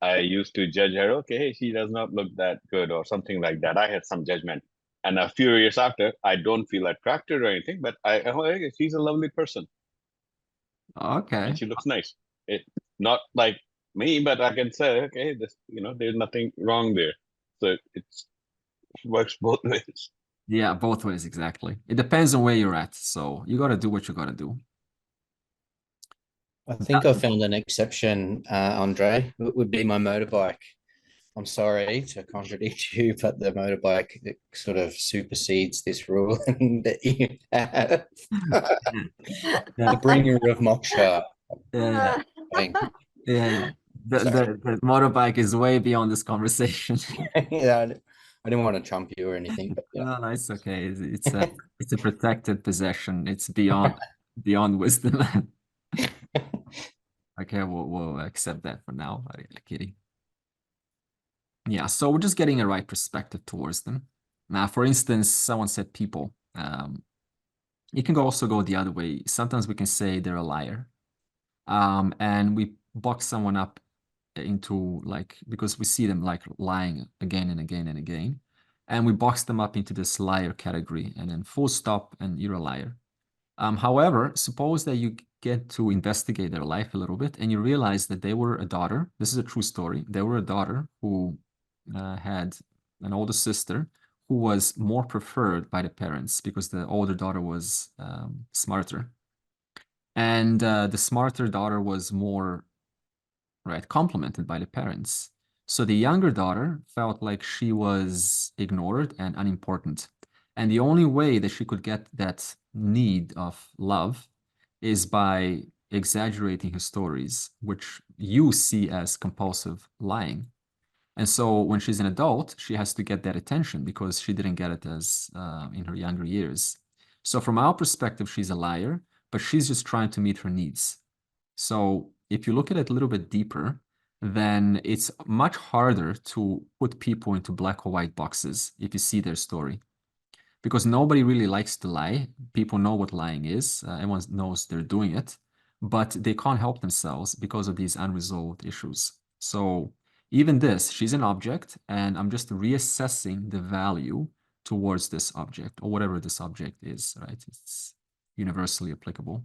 I used to judge her, okay, hey, she does not look that good or something like that. I had some judgment. And a few years after, I don't feel attracted or anything, but oh, hey, she's a lovely person. Okay. And she looks nice. It not like me, but I can say, okay, this, there's nothing wrong there. So it works both ways. Yeah, both ways, exactly. It depends on where you're at. So you got to do what you got to do. I think I found an exception, Andre. It would be my motorbike. I'm sorry to contradict you, but the motorbike sort of supersedes this rule that you have. The bringer of moksha. Yeah. Yeah. The motorbike is way beyond this conversation. Yeah, I didn't want to trump you or anything. But yeah. No, it's okay. It's a protected possession. It's beyond wisdom. Okay, we'll accept that for now. Kidding. Yeah, so we're just getting a right perspective towards them. Now, for instance, someone said people. You can also go the other way. Sometimes we can say they're a liar. And we box someone up into because we see them like lying again and again and again. And we box them up into this liar category and then full stop and you're a liar. However, suppose that you get to investigate their life a little bit and you realize that they were a daughter. This is a true story. They were a daughter who had an older sister who was more preferred by the parents because the older daughter was smarter. And the smarter daughter was more, right, complimented by the parents. So the younger daughter felt like she was ignored and unimportant. And the only way that she could get that need of love is by exaggerating her stories, which you see as compulsive lying. And so when she's an adult, she has to get that attention because she didn't get it as in her younger years. So from our perspective, she's a liar, but she's just trying to meet her needs. So if you look at it a little bit deeper, then it's much harder to put people into black or white boxes if you see their story. Because nobody really likes to lie. People know what lying is. Everyone knows they're doing it, but they can't help themselves because of these unresolved issues. So even this, she's an object, and I'm just reassessing the value towards this object or whatever this object is, right? It's universally applicable.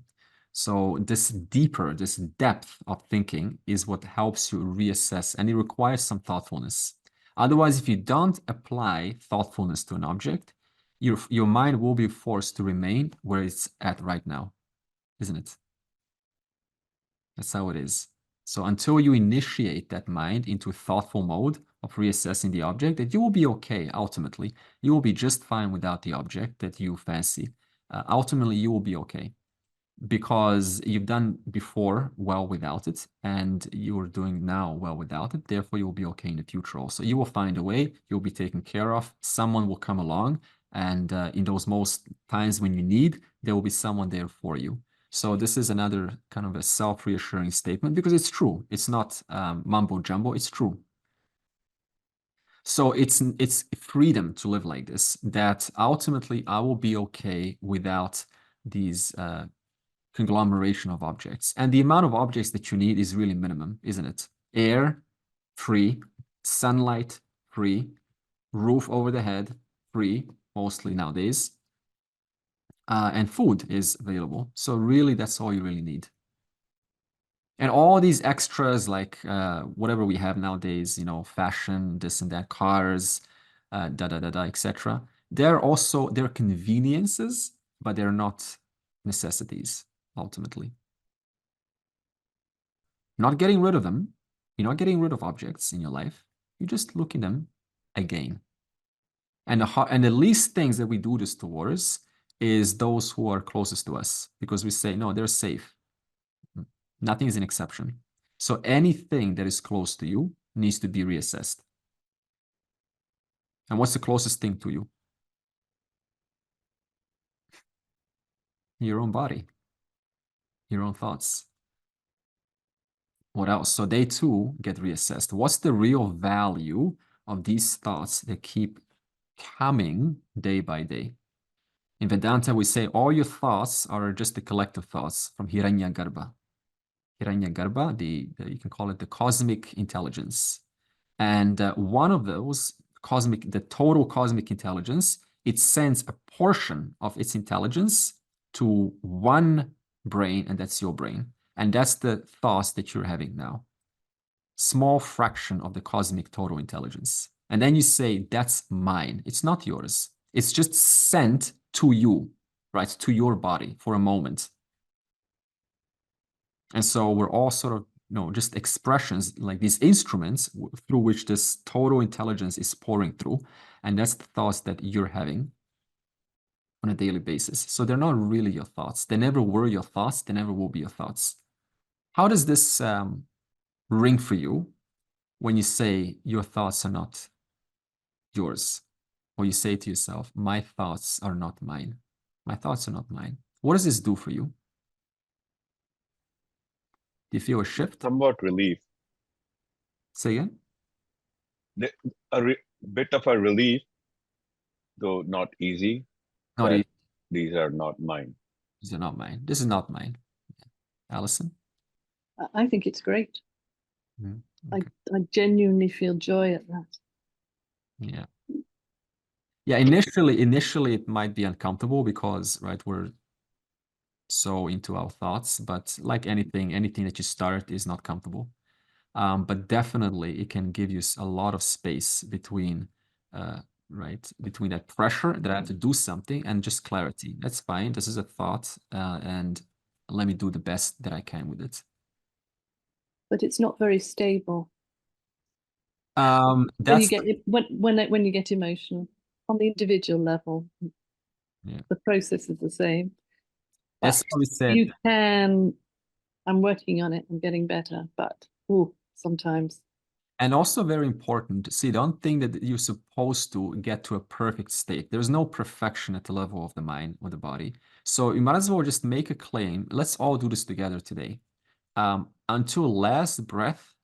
So this deeper, this depth of thinking is what helps you reassess, and it requires some thoughtfulness. Otherwise, if you don't apply thoughtfulness to an object, your mind will be forced to remain where it's at right now, isn't it? That's how it is. So until you initiate that mind into thoughtful mode of reassessing the object, that you will be okay ultimately. You will be just fine without the object that you fancy. Ultimately, you will be okay because you've done before well without it, and you're doing now well without it. Therefore, you'll be okay in the future also. You will find a way. You'll be taken care of. Someone will come along, and in those most times when you need, there will be someone there for you. So this is another kind of a self-reassuring statement because it's true. It's not mumbo jumbo. It's true. So it's freedom to live like this, that ultimately I will be okay without these conglomeration of objects. And the amount of objects that you need is really minimum, isn't it? Air, free. Sunlight, free. Roof over the head, free, mostly nowadays. And food is available. So really, that's all you really need. And all these extras, like whatever we have nowadays, you know, fashion, this and that, cars, etc. They're conveniences, but they're not necessities, ultimately. Not getting rid of them. You're not getting rid of objects in your life. You're just looking them again. And the least things that we do this towards is those who are closest to us, because we say, no, they're safe. Nothing is an exception. So anything that is close to you needs to be reassessed. And what's the closest thing to you? Your own body, your own thoughts. What else? So they too get reassessed. What's the real value of these thoughts that keep coming day by day? In Vedanta, we say all your thoughts are just the collective thoughts from Hiranyagarbha. Hiranyagarbha, you can call it the cosmic intelligence. And one of those, the total cosmic intelligence, it sends a portion of its intelligence to one brain, and that's your brain. And that's the thoughts that you're having now. Small fraction of the cosmic total intelligence. And then you say, that's mine. It's not yours. It's just sent to you, right? To your body for a moment. And so we're all sort of, just expressions, like these instruments through which this total intelligence is pouring through. And that's the thoughts that you're having on a daily basis. So they're not really your thoughts. They never were your thoughts. They never will be your thoughts. How does this ring for you when you say your thoughts are not yours? Or you say to yourself, my thoughts are not mine. My thoughts are not mine. What does this do for you? Do you feel a shift? Somewhat relief. Say again? Bit of a relief, though not easy. Not easy. These are not mine. These are not mine. This is not mine. Alison? I think it's great. Okay. I genuinely feel joy at that. Yeah. Yeah, initially it might be uncomfortable because, right, we're so into our thoughts, but like anything that you start is not comfortable. But definitely it can give you a lot of space between, right, between that pressure that I have to do something and just clarity. That's fine. This is a thought, and let me do the best that I can with it. But it's not very stable. That's When you get emotional on the individual level, yeah. the process is the same. That's But what we said. you can. I'm working on it. I'm getting better, but sometimes. And also very important, see, don't think that you're supposed to get to a perfect state. There's no perfection at the level of the mind or the body. So you might as well just make a claim. Let's all do this together today. Until last breath,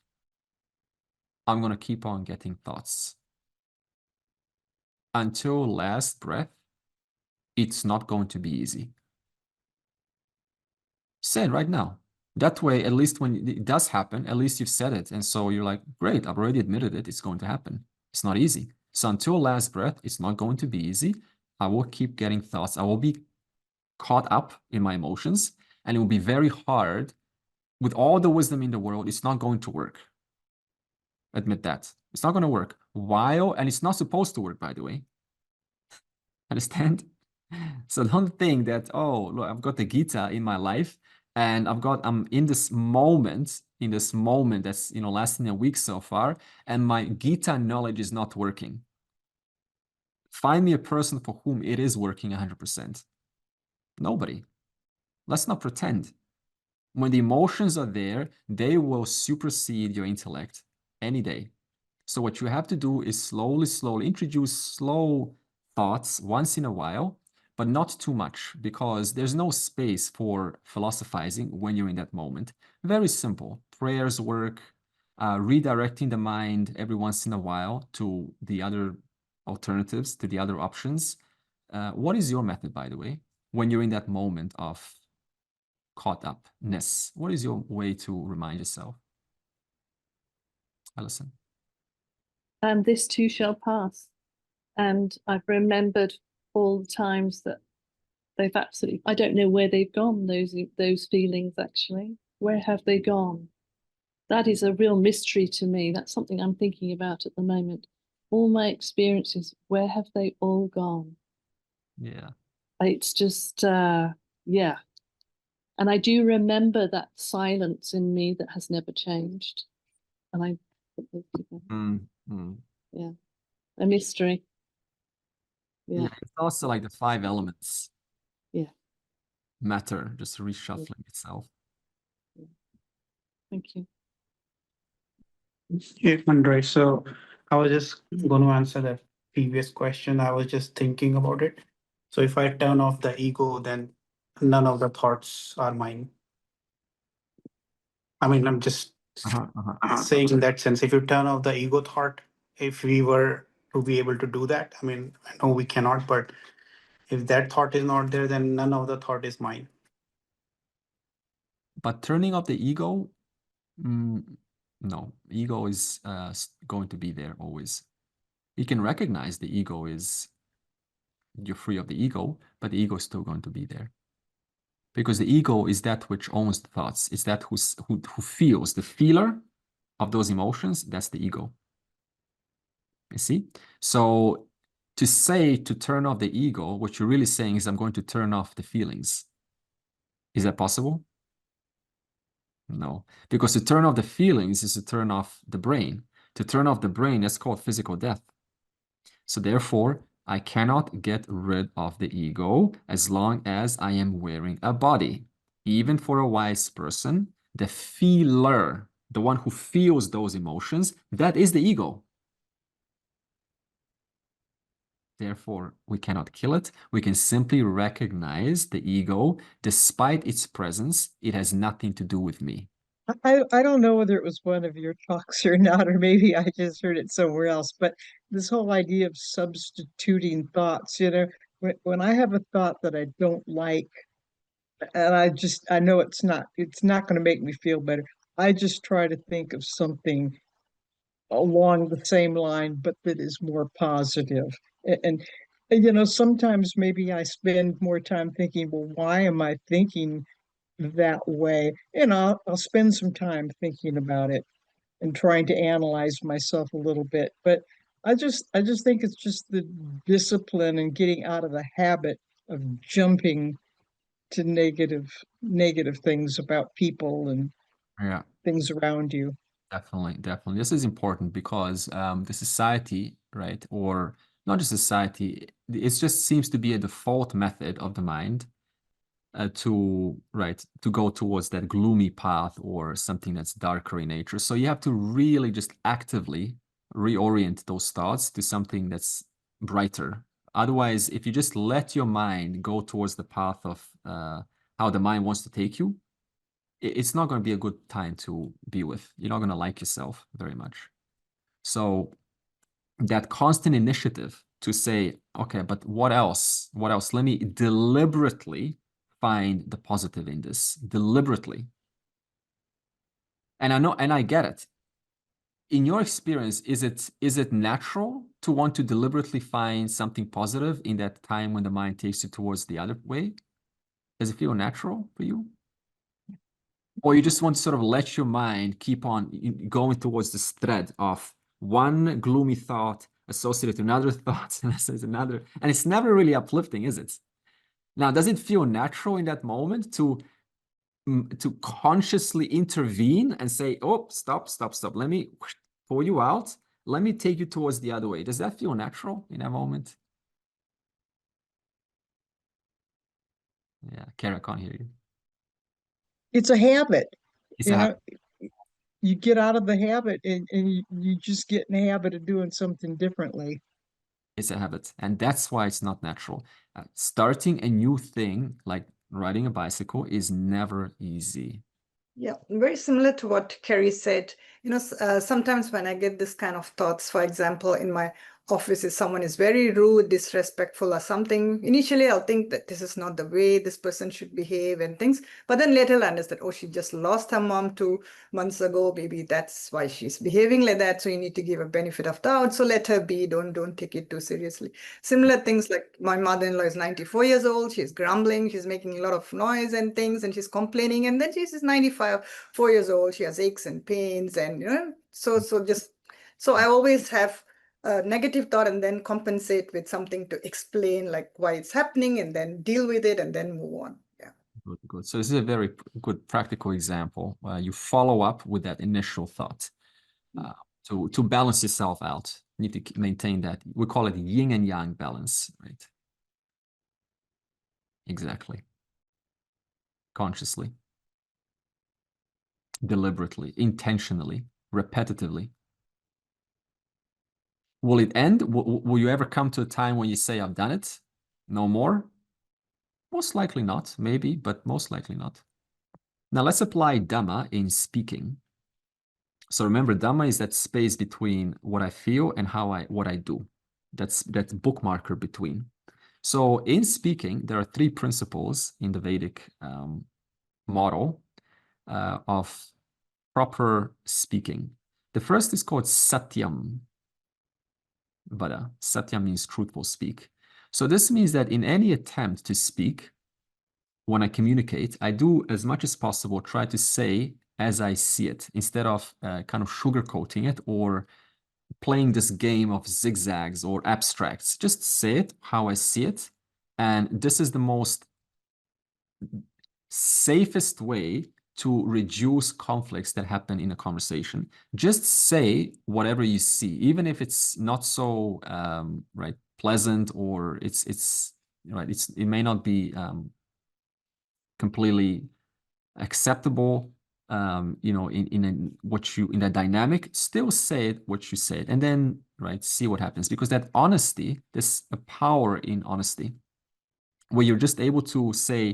I'm going to keep on getting thoughts. Until last breath, it's not going to be easy. Say it right now. That way, at least when it does happen, at least you've said it. And so you're like, great, I've already admitted it. It's going to happen. It's not easy. So until last breath, it's not going to be easy. I will keep getting thoughts. I will be caught up in my emotions, and it will be very hard. With all the wisdom in the world, it's not going to work. Admit that. It's not going to work. And it's not supposed to work, by the way. Understand? So don't think that, oh, look, I've got the Gita in my life, and I'm in this moment that's, lasting a week so far, and my Gita knowledge is not working. Find me a person for whom it is working 100%. Nobody. Let's not pretend. When the emotions are there, they will supersede your intellect any day. So what you have to do is slowly introduce slow thoughts once in a while, but not too much, because there's no space for philosophizing when you're in that moment. Very simple. Prayers work, redirecting the mind every once in a while to the other alternatives, to the other options. What is your method, by the way, when you're in that moment of caught upness? What is your way to remind yourself? Alison. And this too shall pass. And I've remembered all the times that they've absolutely, I don't know where they've gone, those feelings actually. Where have they gone? That is a real mystery to me. That's something I'm thinking about at the moment. All my experiences, where have they all gone? Yeah. It's just, yeah. And I do remember that silence in me that has never changed. And I put those together. Yeah. A mystery. Yeah. It's also like the 5 elements. Yeah. Matter just reshuffling itself. Yeah. Thank you. Yeah, Andre. So I was just going to answer the previous question. I was just thinking about it. So if I turn off the ego, then none of the thoughts are mine. I mean, I'm just saying in that sense, if you turn off the ego thought, if we were to be able to do that, I mean, I know we cannot, but if that thought is not there, then none of the thought is mine. But turning off the ego, no, ego is going to be there always. You can recognize the ego you're free of the ego, but the ego is still going to be there. Because the ego is that which owns the thoughts. It's that who feels, the feeler of those emotions, that's the ego. You see? So to turn off the ego, what you're really saying is I'm going to turn off the feelings. Is that possible? No, because to turn off the feelings is to turn off the brain. To turn off the brain, that's called physical death. So therefore, I cannot get rid of the ego as long as I am wearing a body. Even for a wise person, the feeler, the one who feels those emotions, that is the ego. Therefore, we cannot kill it. We can simply recognize the ego. Despite its presence, it has nothing to do with me. I don't know whether it was one of your talks or not, or maybe I just heard it somewhere else, but this whole idea of substituting thoughts, when I have a thought that I don't like, and I know it's not going to make me feel better. I just try to think of something along the same line, but that is more positive. And sometimes maybe I spend more time thinking, well, why am I thinking that way? And I'll spend some time thinking about it and trying to analyze myself a little bit. But I just think it's just the discipline and getting out of the habit of jumping to negative things about people and Yeah, things around you. definitely, definitely. This is important because the society, right, or not just society, it just seems to be a default method of the mind to go towards that gloomy path or something that's darker in nature. So you have to really just actively reorient those thoughts to something that's brighter. Otherwise, if you just let your mind go towards the path of how the mind wants to take you, it's not going to be a good time to be with. You're not going to like yourself very much. So that constant initiative to say, okay, but what else? What else? Let me deliberately find the positive in this, deliberately. And I know, and I get it. In your experience, is it natural to want to deliberately find something positive in that time when the mind takes you towards the other way? Does it feel natural for you? Or you just want to sort of let your mind keep on going towards this thread of one gloomy thought associated to another thought, and another, and it's never really uplifting, is it? Now, does it feel natural in that moment to consciously intervene and say, oh, stop, let me pull you out, let me take you towards the other way? Does that feel natural in that moment? Yeah, Kara, I can't hear you. It's a habit. It's a habit. You get out of the habit and you just get in the habit of doing something differently. It's a habit, and that's why it's not natural. Starting a new thing like riding a bicycle is never easy. Yeah, very similar to what Kerry said. Sometimes when I get this kind of thoughts, for example, in my office, if someone is very rude, disrespectful or something, initially I'll think that this is not the way this person should behave and things. But then later I'll understand, oh, she just lost her mom 2 months ago. Maybe that's why she's behaving like that. So you need to give a benefit of doubt. So let her be. Don't take it too seriously. Similar things like my mother-in-law is 94 years old. She's grumbling. She's making a lot of noise and things, and she's complaining. And then she's 95, 4 years old. She has aches and pains, and so I always have a negative thought and then compensate with something to explain like why it's happening and then deal with it and then move on. Yeah. Good. So this is a very good practical example. You follow up with that initial thought to balance yourself out. You need to maintain that. We call it yin and yang balance, right? Exactly. Consciously, deliberately, intentionally, repetitively. Will it end? Will you ever come to a time when you say, I've done it? No more? Most likely not, maybe, but most likely not. Now let's apply Dhamma in speaking. So remember, Dhamma is that space between what I feel and what I do. That's that bookmarker between. So in speaking, there are 3 principles in the Vedic model of proper speaking. The first is called Satyam Vada. Satyam means truthful speak. So this means that in any attempt to speak, when I communicate, I do as much as possible try to say as I see it, instead of kind of sugarcoating it or playing this game of zigzags or abstracts. Just say it how I see it. And this is the most safest way to reduce conflicts that happen in a conversation. Just say whatever you see, even if it's not so pleasant, or it may not be completely acceptable, in that dynamic. Still say it what you said, and then see what happens, because that honesty, there's a power in honesty, where you're just able to say,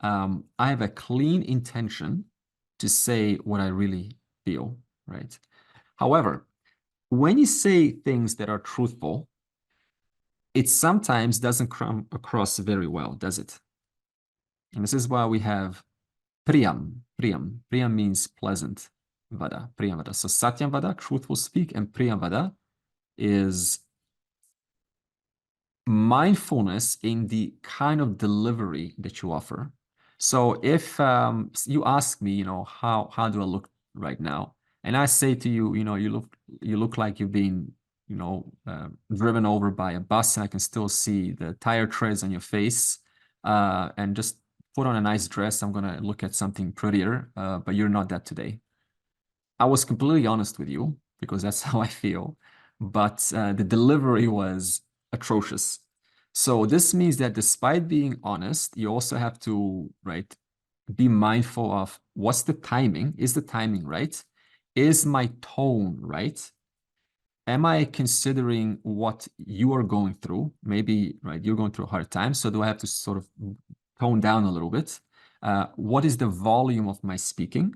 I have a clean intention to say what I really feel, right? However, when you say things that are truthful, it sometimes doesn't come across very well, does it? And this is why we have Priyam. Priyam means pleasant Vada, Priyam Vada. So Satyam Vada, truthful speak, and Priyam Vada is mindfulness in the kind of delivery that you offer. So if you ask me, how do I look right now? And I say to you, you look like you've been, driven over by a bus, and I can still see the tire treads on your face. And just put on a nice dress, I'm gonna look at something prettier, but you're not that today. I was completely honest with you because that's how I feel, but the delivery was atrocious. So this means that despite being honest, you also have to, right, be mindful of what's the timing? Is the timing right? Is my tone right? Am I considering what you are going through? Maybe, right, you're going through a hard time. So do I have to sort of tone down a little bit? What is the volume of my speaking?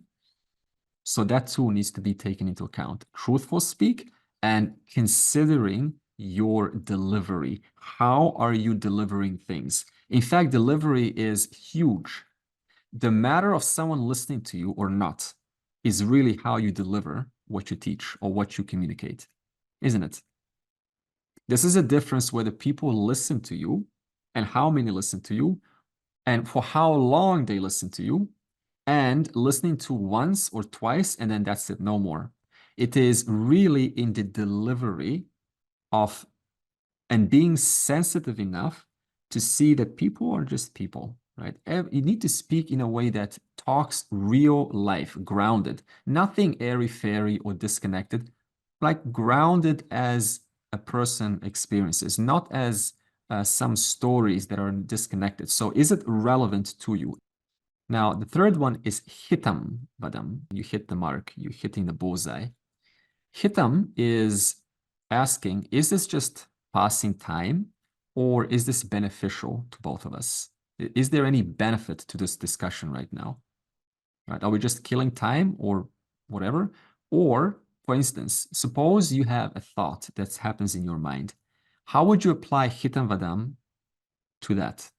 So that too needs to be taken into account. Truthful speak and considering your delivery. How are you delivering things? In fact, delivery is huge. The matter of someone listening to you or not is really how you deliver what you teach or what you communicate, isn't it? This is a difference whether people listen to you and how many listen to you and for how long they listen to you, and listening to once or twice and then that's it, no more. It is really in the delivery of and being sensitive enough to see that people are just people, right? You need to speak in a way that talks real life, grounded, nothing airy-fairy or disconnected, like grounded as a person experiences, not as some stories that are disconnected. So is it relevant to you? Now, the third one is hitam vadam. You hit the mark, you're hitting the bullseye. Hitam is asking, is this just passing time or is this beneficial to both of us? Is there any benefit to this discussion right now? Right? Are we just killing time or whatever? Or, for instance, suppose you have a thought that happens in your mind. How would you apply hitam vadam to that?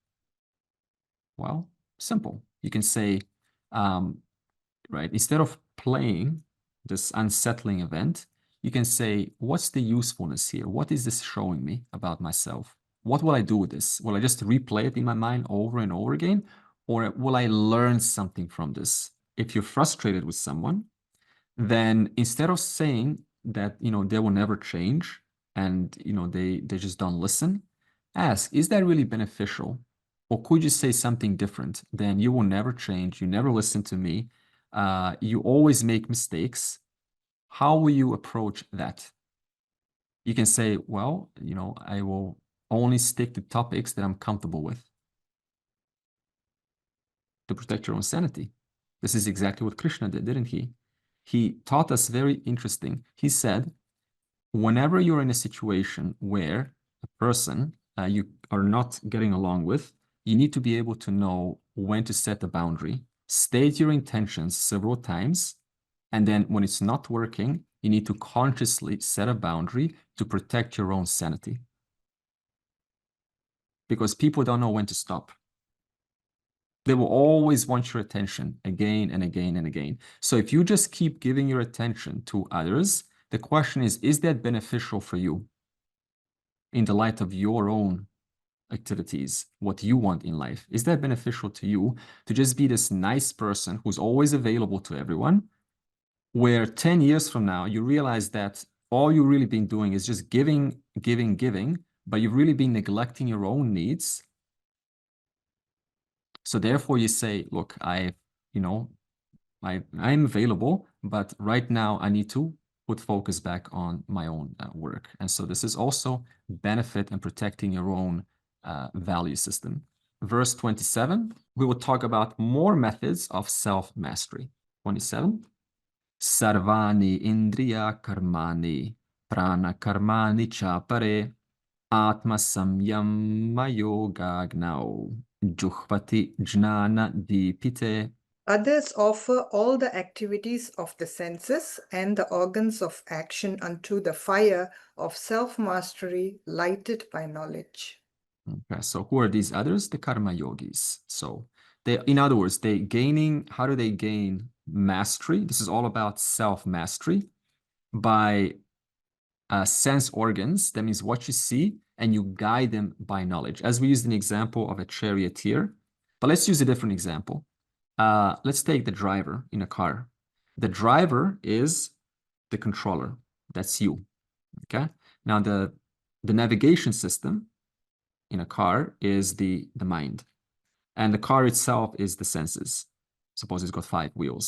Well, simple. You can say, right, instead of playing this unsettling event, you can say, what's the usefulness here? What is this showing me about myself? What will I do with this? Will I just replay it in my mind over and over again? Or will I learn something from this? If you're frustrated with someone, then instead of saying that, they will never change and, they just don't listen, ask, is that really beneficial? Or could you say something different? Then you will never change. You never listen to me. You always make mistakes. How will you approach that? You can say, well, I will only stick to topics that I'm comfortable with to protect your own sanity. This is exactly what Krishna did, didn't he? He taught us very interesting. He said, whenever you're in a situation where a person you are not getting along with, you need to be able to know when to set a boundary, state your intentions several times, and then when it's not working, you need to consciously set a boundary to protect your own sanity. Because people don't know when to stop. They will always want your attention again and again and again. So if you just keep giving your attention to others, the question is that beneficial for you in the light of your own activities, what you want in life? Is that beneficial to you to just be this nice person who's always available to everyone, where 10 years from now, you realize that all you've really been doing is just giving, giving, giving, but you've really been neglecting your own needs. So therefore you say, look, I'm available, but right now I need to put focus back on my own work. And so this is also benefit and protecting your own value system. Verse 27, we will talk about more methods of self-mastery. 27, Sarvani indriya karmani, prana karmani chapare, atma samyama yogagnao, juhvati jnana dipite. Others offer all the activities of the senses and the organs of action unto the fire of self-mastery lighted by knowledge. Okay, so who are these others? The karma yogis. So they, in other words, how do they gain mastery? This is all about self-mastery by sense organs. That means what you see and you guide them by knowledge. As we used an example of a charioteer, but let's use a different example. Let's take the driver in a car. The driver is the controller. That's you. Okay. Now the navigation system in a car is the mind, and the car itself is the senses. Suppose it's got 5 wheels.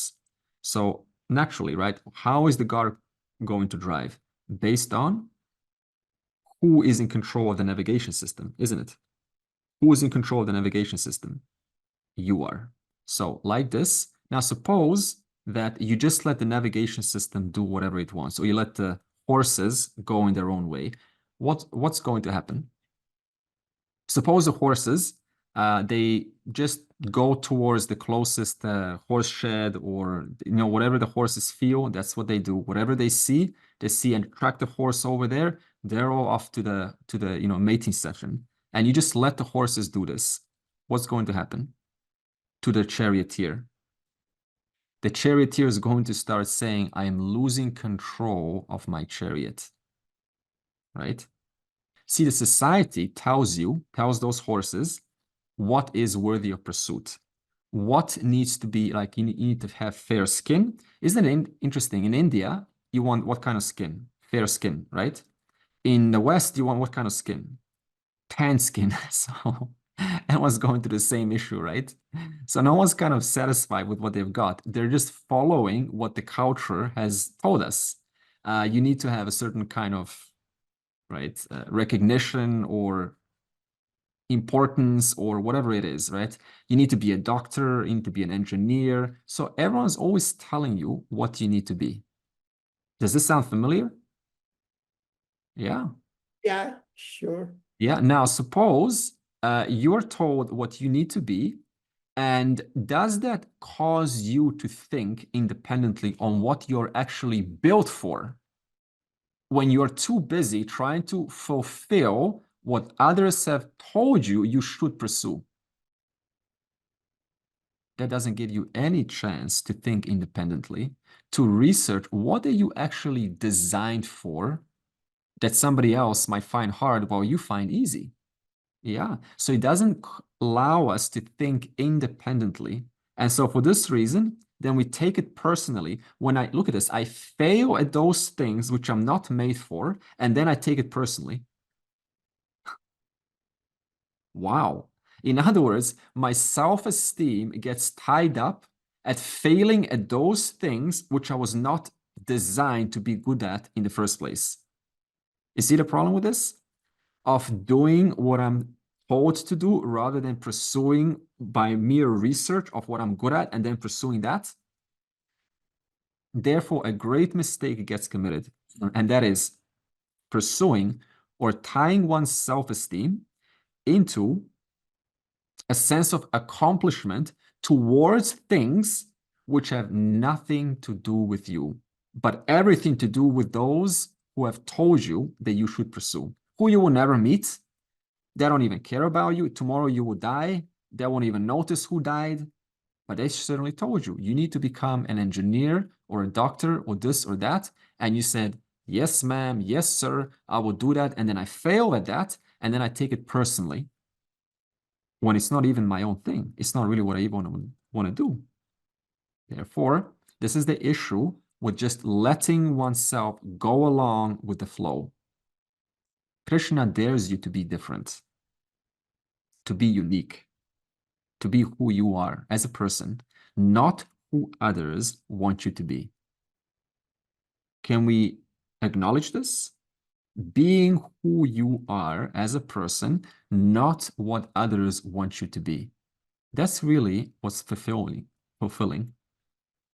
So naturally, right? How is the car going to drive? Based on who is in control of the navigation system, isn't it? Who is in control of the navigation system? You are. So like this. Now suppose that you just let the navigation system do whatever it wants, or you let the horses go in their own way. What's going to happen? Suppose the horses, they just go towards the closest horse shed, or whatever the horses feel, that's what they do. Whatever they see an attractive horse over there, they're all off to the mating session. And you just let the horses do this. What's going to happen to the charioteer? The charioteer is going to start saying, I am losing control of my chariot, right? See, the society tells those horses what is worthy of pursuit, what needs to be, like, you need to have fair skin. Isn't it interesting? In India, you want what kind of skin? Fair skin, right? In the West, you want what kind of skin? Tan skin. So everyone's going through the same issue, right? So no one's kind of satisfied with what they've got. They're just following what the culture has told us. You need to have a certain kind of, right, recognition or importance or whatever it is, right? You need to be a doctor, you need to be an engineer. So everyone's always telling you what you need to be. Does this sound familiar? Yeah. Yeah, sure. Yeah. Now, suppose you're told what you need to be, and does that cause you to think independently on what you're actually built for, when you're too busy trying to fulfill what others have told you you should pursue? That doesn't give you any chance to think independently, to research what are you actually designed for that somebody else might find hard while you find easy. Yeah, so it doesn't allow us to think independently. And so for this reason, then we take it personally. When I look at this, I fail at those things which I'm not made for, and then I take it personally. Wow. In other words, my self-esteem gets tied up at failing at those things which I was not designed to be good at in the first place. You see the problem with this? Of doing what I'm told to do rather than pursuing by mere research of what I'm good at and then pursuing that. Therefore, a great mistake gets committed, and that is pursuing or tying one's self-esteem into a sense of accomplishment towards things which have nothing to do with you, but everything to do with those who have told you that you should pursue, who you will never meet. They don't even care about you. Tomorrow you will die. They won't even notice who died. But they certainly told you, you need to become an engineer or a doctor or this or that. And you said, yes, ma'am, yes, sir, I will do that. And then I fail at that. And then I take it personally, when it's not even my own thing. It's not really what I even want to do. Therefore, this is the issue with just letting oneself go along with the flow. Krishna dares you to be different, to be unique, to be who you are as a person, not who others want you to be. Can we acknowledge this? Being who you are as a person, not what others want you to be. That's really what's fulfilling.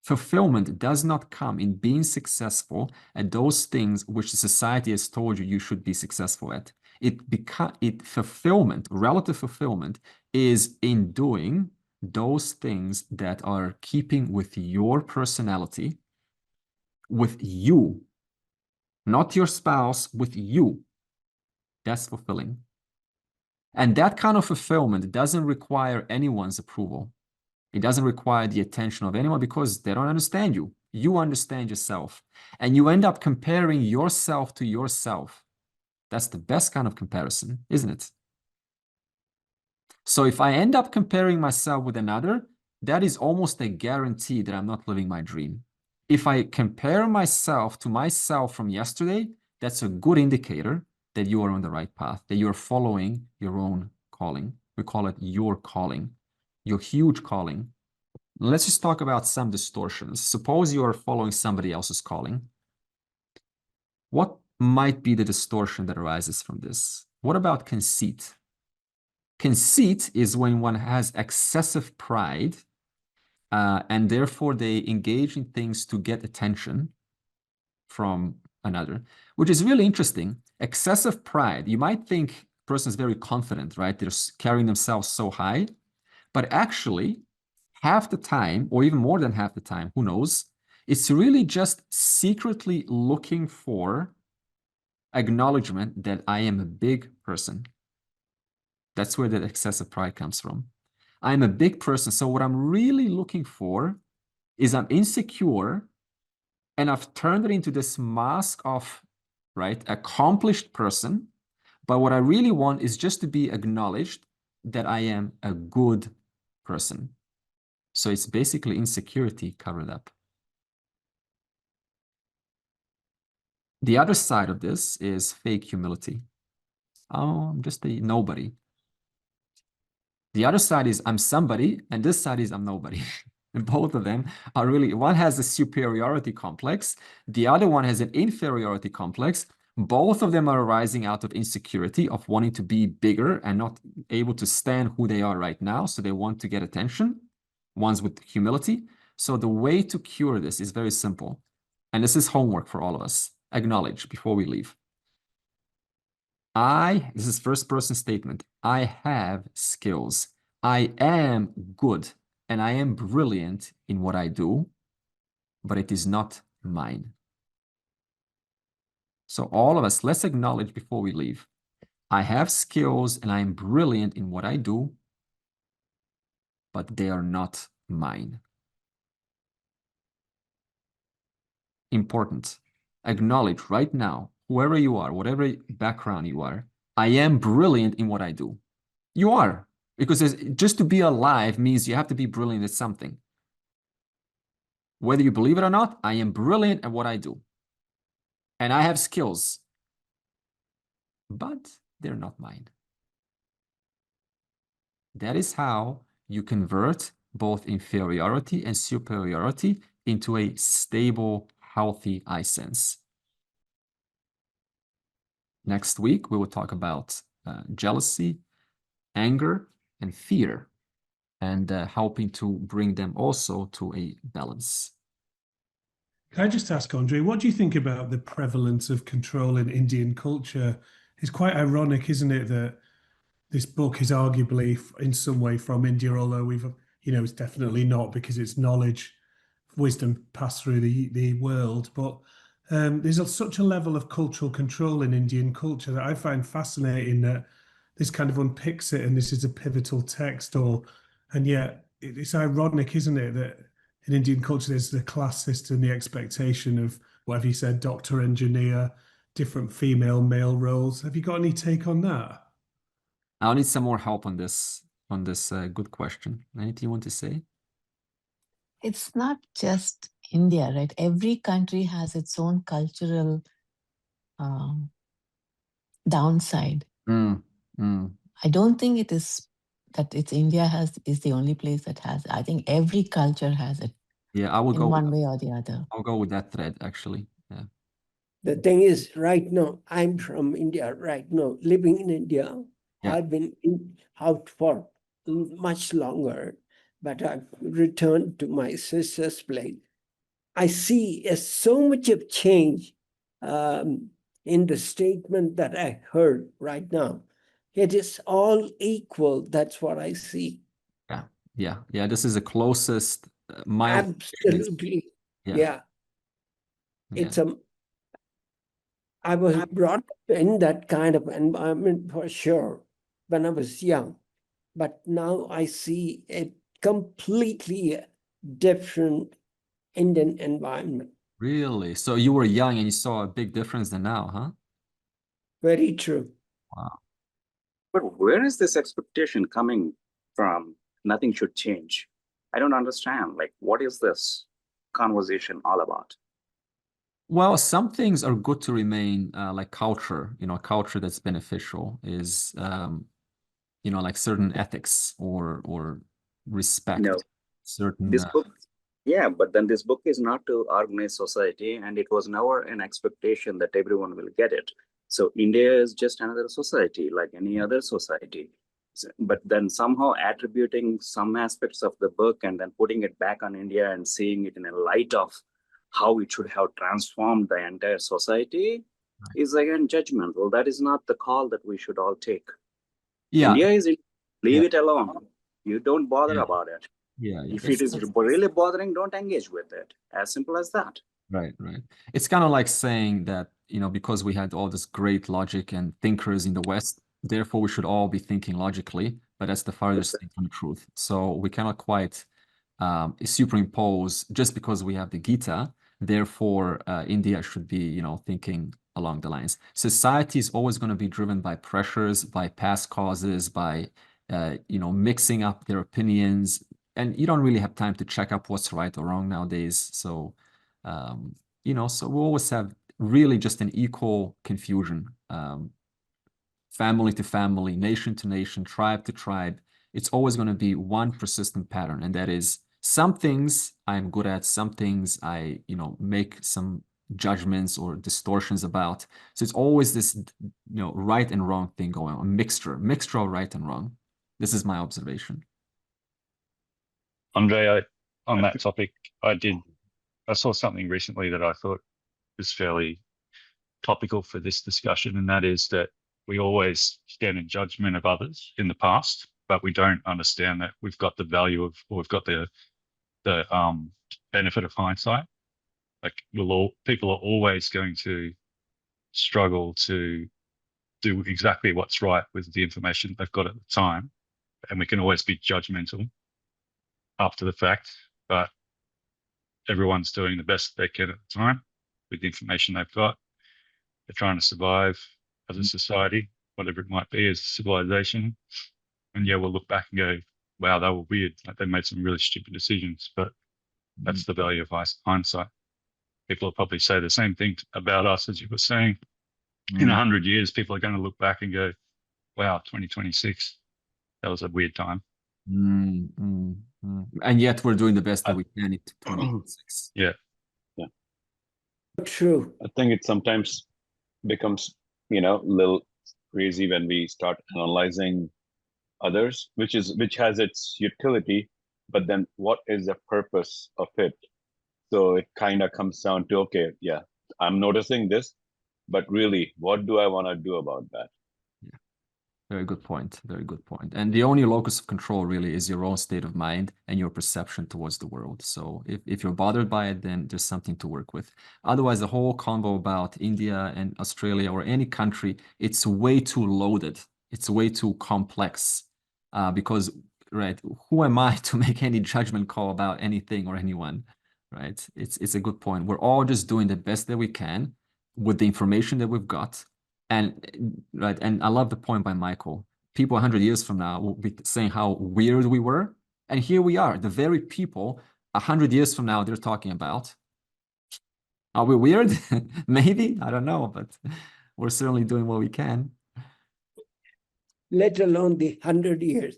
Fulfillment does not come in being successful at those things which the society has told you should be successful at. Fulfillment, relative fulfillment, is in doing those things that are keeping with your personality, with you, not your spouse, with you. That's fulfilling. And that kind of fulfillment doesn't require anyone's approval. It doesn't require the attention of anyone, because they don't understand you. You understand yourself. And you end up comparing yourself to yourself. That's the best kind of comparison, isn't it? So if I end up comparing myself with another, that is almost a guarantee that I'm not living my dream. If I compare myself to myself from yesterday, that's a good indicator that you are on the right path, that you're following your own calling. We call it your calling, your huge calling. Let's just talk about some distortions. Suppose you are following somebody else's calling. What might be the distortion that arises from this? What about conceit? Conceit is when one has excessive pride, and therefore they engage in things to get attention from another, which is really interesting. Excessive pride, you might think a person is very confident, right? They're carrying themselves so high, but actually half the time, or even more than half the time, who knows, it's really just secretly looking for acknowledgement that I am a big person. That's where that excessive pride comes from. I'm a big person, so what I'm really looking for is I'm insecure, and I've turned it into this mask of, right, accomplished person, but what I really want is just to be acknowledged that I am a good person. So it's basically insecurity covered up. The other side of this is fake humility. Oh, I'm just a nobody. The other side is I'm somebody, and this side is I'm nobody. And both of them are really, one has a superiority complex, the other one has an inferiority complex. Both of them are arising out of insecurity, of wanting to be bigger and not able to stand who they are right now. So they want to get attention. One's with humility. So the way to cure this is very simple. And this is homework for all of us. Acknowledge before we leave. This is first person statement. I have skills. I am good and I am brilliant in what I do, but it is not mine. So all of us, let's acknowledge before we leave. I have skills and I am brilliant in what I do, but they are not mine. Important. Acknowledge right now, whoever you are, whatever background you are, I am brilliant in what I do. You are, because just to be alive means you have to be brilliant at something. Whether you believe it or not, I am brilliant at what I do. And I have skills, but they're not mine. That is how you convert both inferiority and superiority into a stable, healthy I sense. Next week, we will talk about jealousy, anger, and fear, and helping to bring them also to a balance. Can I just ask, Andre, what do you think about the prevalence of control in Indian culture? It's quite ironic, isn't it, that this book is arguably in some way from India, although it's definitely not, because it's knowledge, wisdom passed through the world. But there's such a level of cultural control in Indian culture that I find fascinating, that this kind of unpicks it, and this is a pivotal text. And yet it's ironic, isn't it, that in Indian culture there's the class system, the expectation of, whatever you said, doctor, engineer, different female, male roles. Have you got any take on that? I'll need some more help on this good question. Anything you want to say? It's not just India, right? Every country has its own cultural downside. I don't think it is that India is the only place that has. I think every culture has it. Yeah, I will go one way or the other. I'll go with that thread, actually. Yeah. The thing is, right now, I'm from India right now, living in India. Yeah. I've been out for much longer, but I've returned to my sister's place. I see so much of change in the statement that I heard right now. It is all equal. That's what I see. Yeah. This is the closest absolutely. Yeah. It's I was brought up in that kind of environment for sure when I was young, but now I see a completely different Indian environment. Really? So you were young and you saw a big difference than now, huh? Very true. Wow. But where is this expectation coming from? Nothing should change. I don't understand. Like, what is this conversation all about? Well, some things are good to remain, like culture, a culture that's beneficial is, like certain ethics or respect, certain. This book, yeah, but then this book is not to organize society, and it was never an expectation that everyone will get it. So India is just another society like any other society. But then somehow attributing some aspects of the book and then putting it back on India and seeing it in a light of how it should have transformed the entire society is again judgmental. That is not the call that we should all take. Yeah. India is, leave it alone. You don't bother about it. Yeah. If it is really bothering, don't engage with it. As simple as that. Right. It's kind of like saying that, because we had all this great logic and thinkers in the West, therefore we should all be thinking logically, but that's the farthest thing from the truth. So we cannot quite superimpose just because we have the Gita, therefore India should be, thinking along the lines. Society is always going to be driven by pressures, by past causes, by, mixing up their opinions. And you don't really have time to check up what's right or wrong nowadays. So, so we always have really just an equal confusion, family to family, nation to nation, tribe to tribe. It's always going to be one persistent pattern. And that is some things I'm good at, some things I, make some judgments or distortions about. So it's always this, right and wrong thing going on, a mixture of right and wrong. This is my observation. Andre, on that topic, I saw something recently that I thought was fairly topical for this discussion, and that is that we always stand in judgment of others in the past, but we don't understand that we've got the value of, or we've got the benefit of hindsight. Like people are always going to struggle to do exactly what's right with the information they've got at the time, and we can always be judgmental after the fact, but everyone's doing the best they can at the time with the information they've got. They're trying to survive as a society, whatever it might be, as a civilization. And yeah, we'll look back and go, wow, they were weird. Like they made some really stupid decisions, but that's the value of hindsight. People will probably say the same thing about us, as you were saying. In 100 years, people are going to look back and go, wow, 2026, that was a weird time. And yet we're doing the best that we can in 2026. Yeah. True. I think it sometimes becomes, a little crazy when we start analyzing others, which has its utility, but then what is the purpose of it? So it kind of comes down to, okay, yeah, I'm noticing this, but really, what do I want to do about that? Yeah, very good point. Very good point. And the only locus of control really is your own state of mind and your perception towards the world. So if you're bothered by it, then there's something to work with. Otherwise, the whole convo about India and Australia or any country, it's way too loaded. It's way too complex because, right, who am I to make any judgment call about anything or anyone, right? It's a good point. We're all just doing the best that we can with the information that we've got. And right, and I love the point by Michael. People 100 years from now will be saying how weird we were. And here we are, the very people 100 years from now they're talking about. Are we weird? Maybe, I don't know, but we're certainly doing what we can. Let alone the 100 years.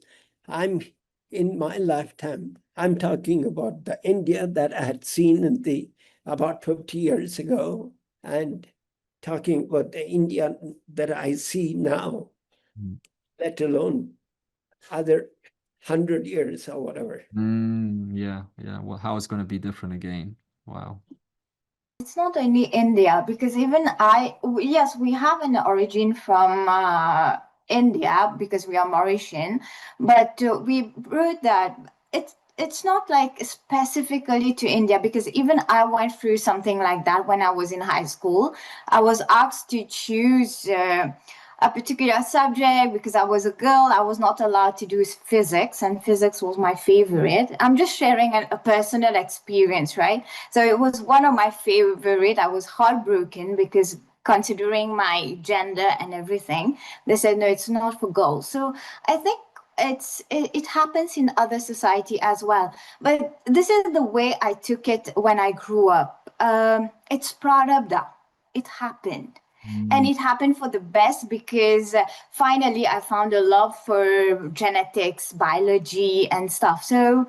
In my lifetime, I'm talking about the India that I had seen about 50 years ago, and talking about the India that I see now, let alone other 100 years or whatever. Yeah. Well, how it's going to be different again? Wow. It's not only India, because even yes, we have an origin from India because we are Mauritian, but we wrote that it's not like specifically to India, because even I went through something like that when I was in high school. I was asked to choose a particular subject because I was a girl. I was not allowed to do physics, and physics was my favorite. I'm just sharing a personal experience, right? So it was one of my favorite. I was heartbroken because considering my gender and everything. They said, no, it's not for girls. So I think it happens in other society as well. But this is the way I took it when I grew up. It's prarabdha. It happened. And it happened for the best because finally I found a love for genetics, biology, and stuff. So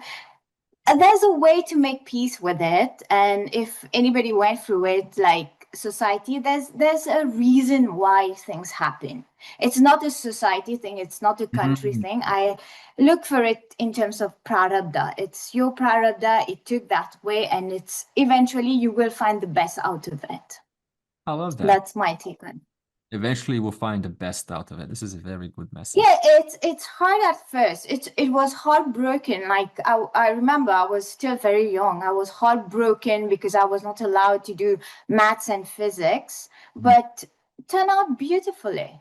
there's a way to make peace with it. And if anybody went through it, like society, there's a reason why things happen. It's not a society thing. It's not a country thing. I look for it in terms of prarabdha. It's your prarabdha. It took that way, and it's eventually you will find the best out of it. I love that. That's my take on it. Eventually we'll find the best out of it. This is a very good message. Yeah, it's hard at first. It was heartbroken. Like I remember I was still very young. I was heartbroken because I was not allowed to do maths and physics, but it turned out beautifully.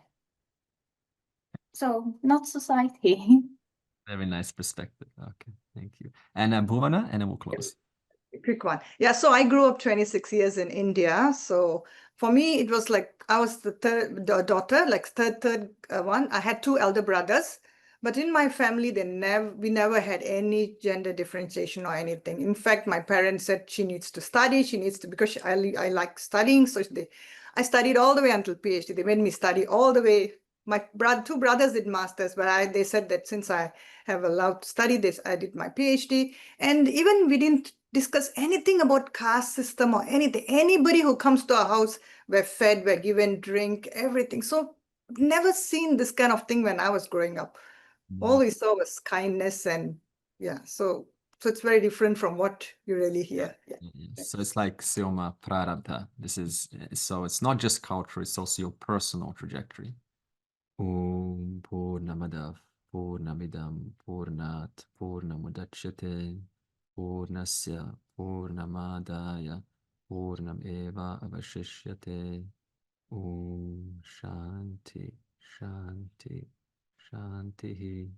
So not society. Very nice perspective. Okay, thank you. And Bhuvana, and then we'll close. Quick one. Yeah, so I grew up 26 years in India. So for me, it was like I was the third daughter, like third one. I had two elder brothers, but in my family, we never had any gender differentiation or anything. In fact, my parents said she needs to study. She needs to, because I like studying. So I studied all the way until PhD. They made me study all the way. My two brothers did masters, but they said that since I have allowed to study this, I did my PhD. And even we didn't discuss anything about caste system or anything. Anybody who comes to our house, we're fed, we're given drink, everything. So never seen this kind of thing when I was growing up. All we saw was kindness, and yeah, so it's very different from what you really hear. Yeah. So it's like Silma Prarabdha. So it's not just culture, it's also your personal trajectory. Om Purnamadav Purnamidam Purnat Purnamudachyate Purnasya Purnamadaya Purnam Eva Avashishyate. Om Shanti Shanti Shanti.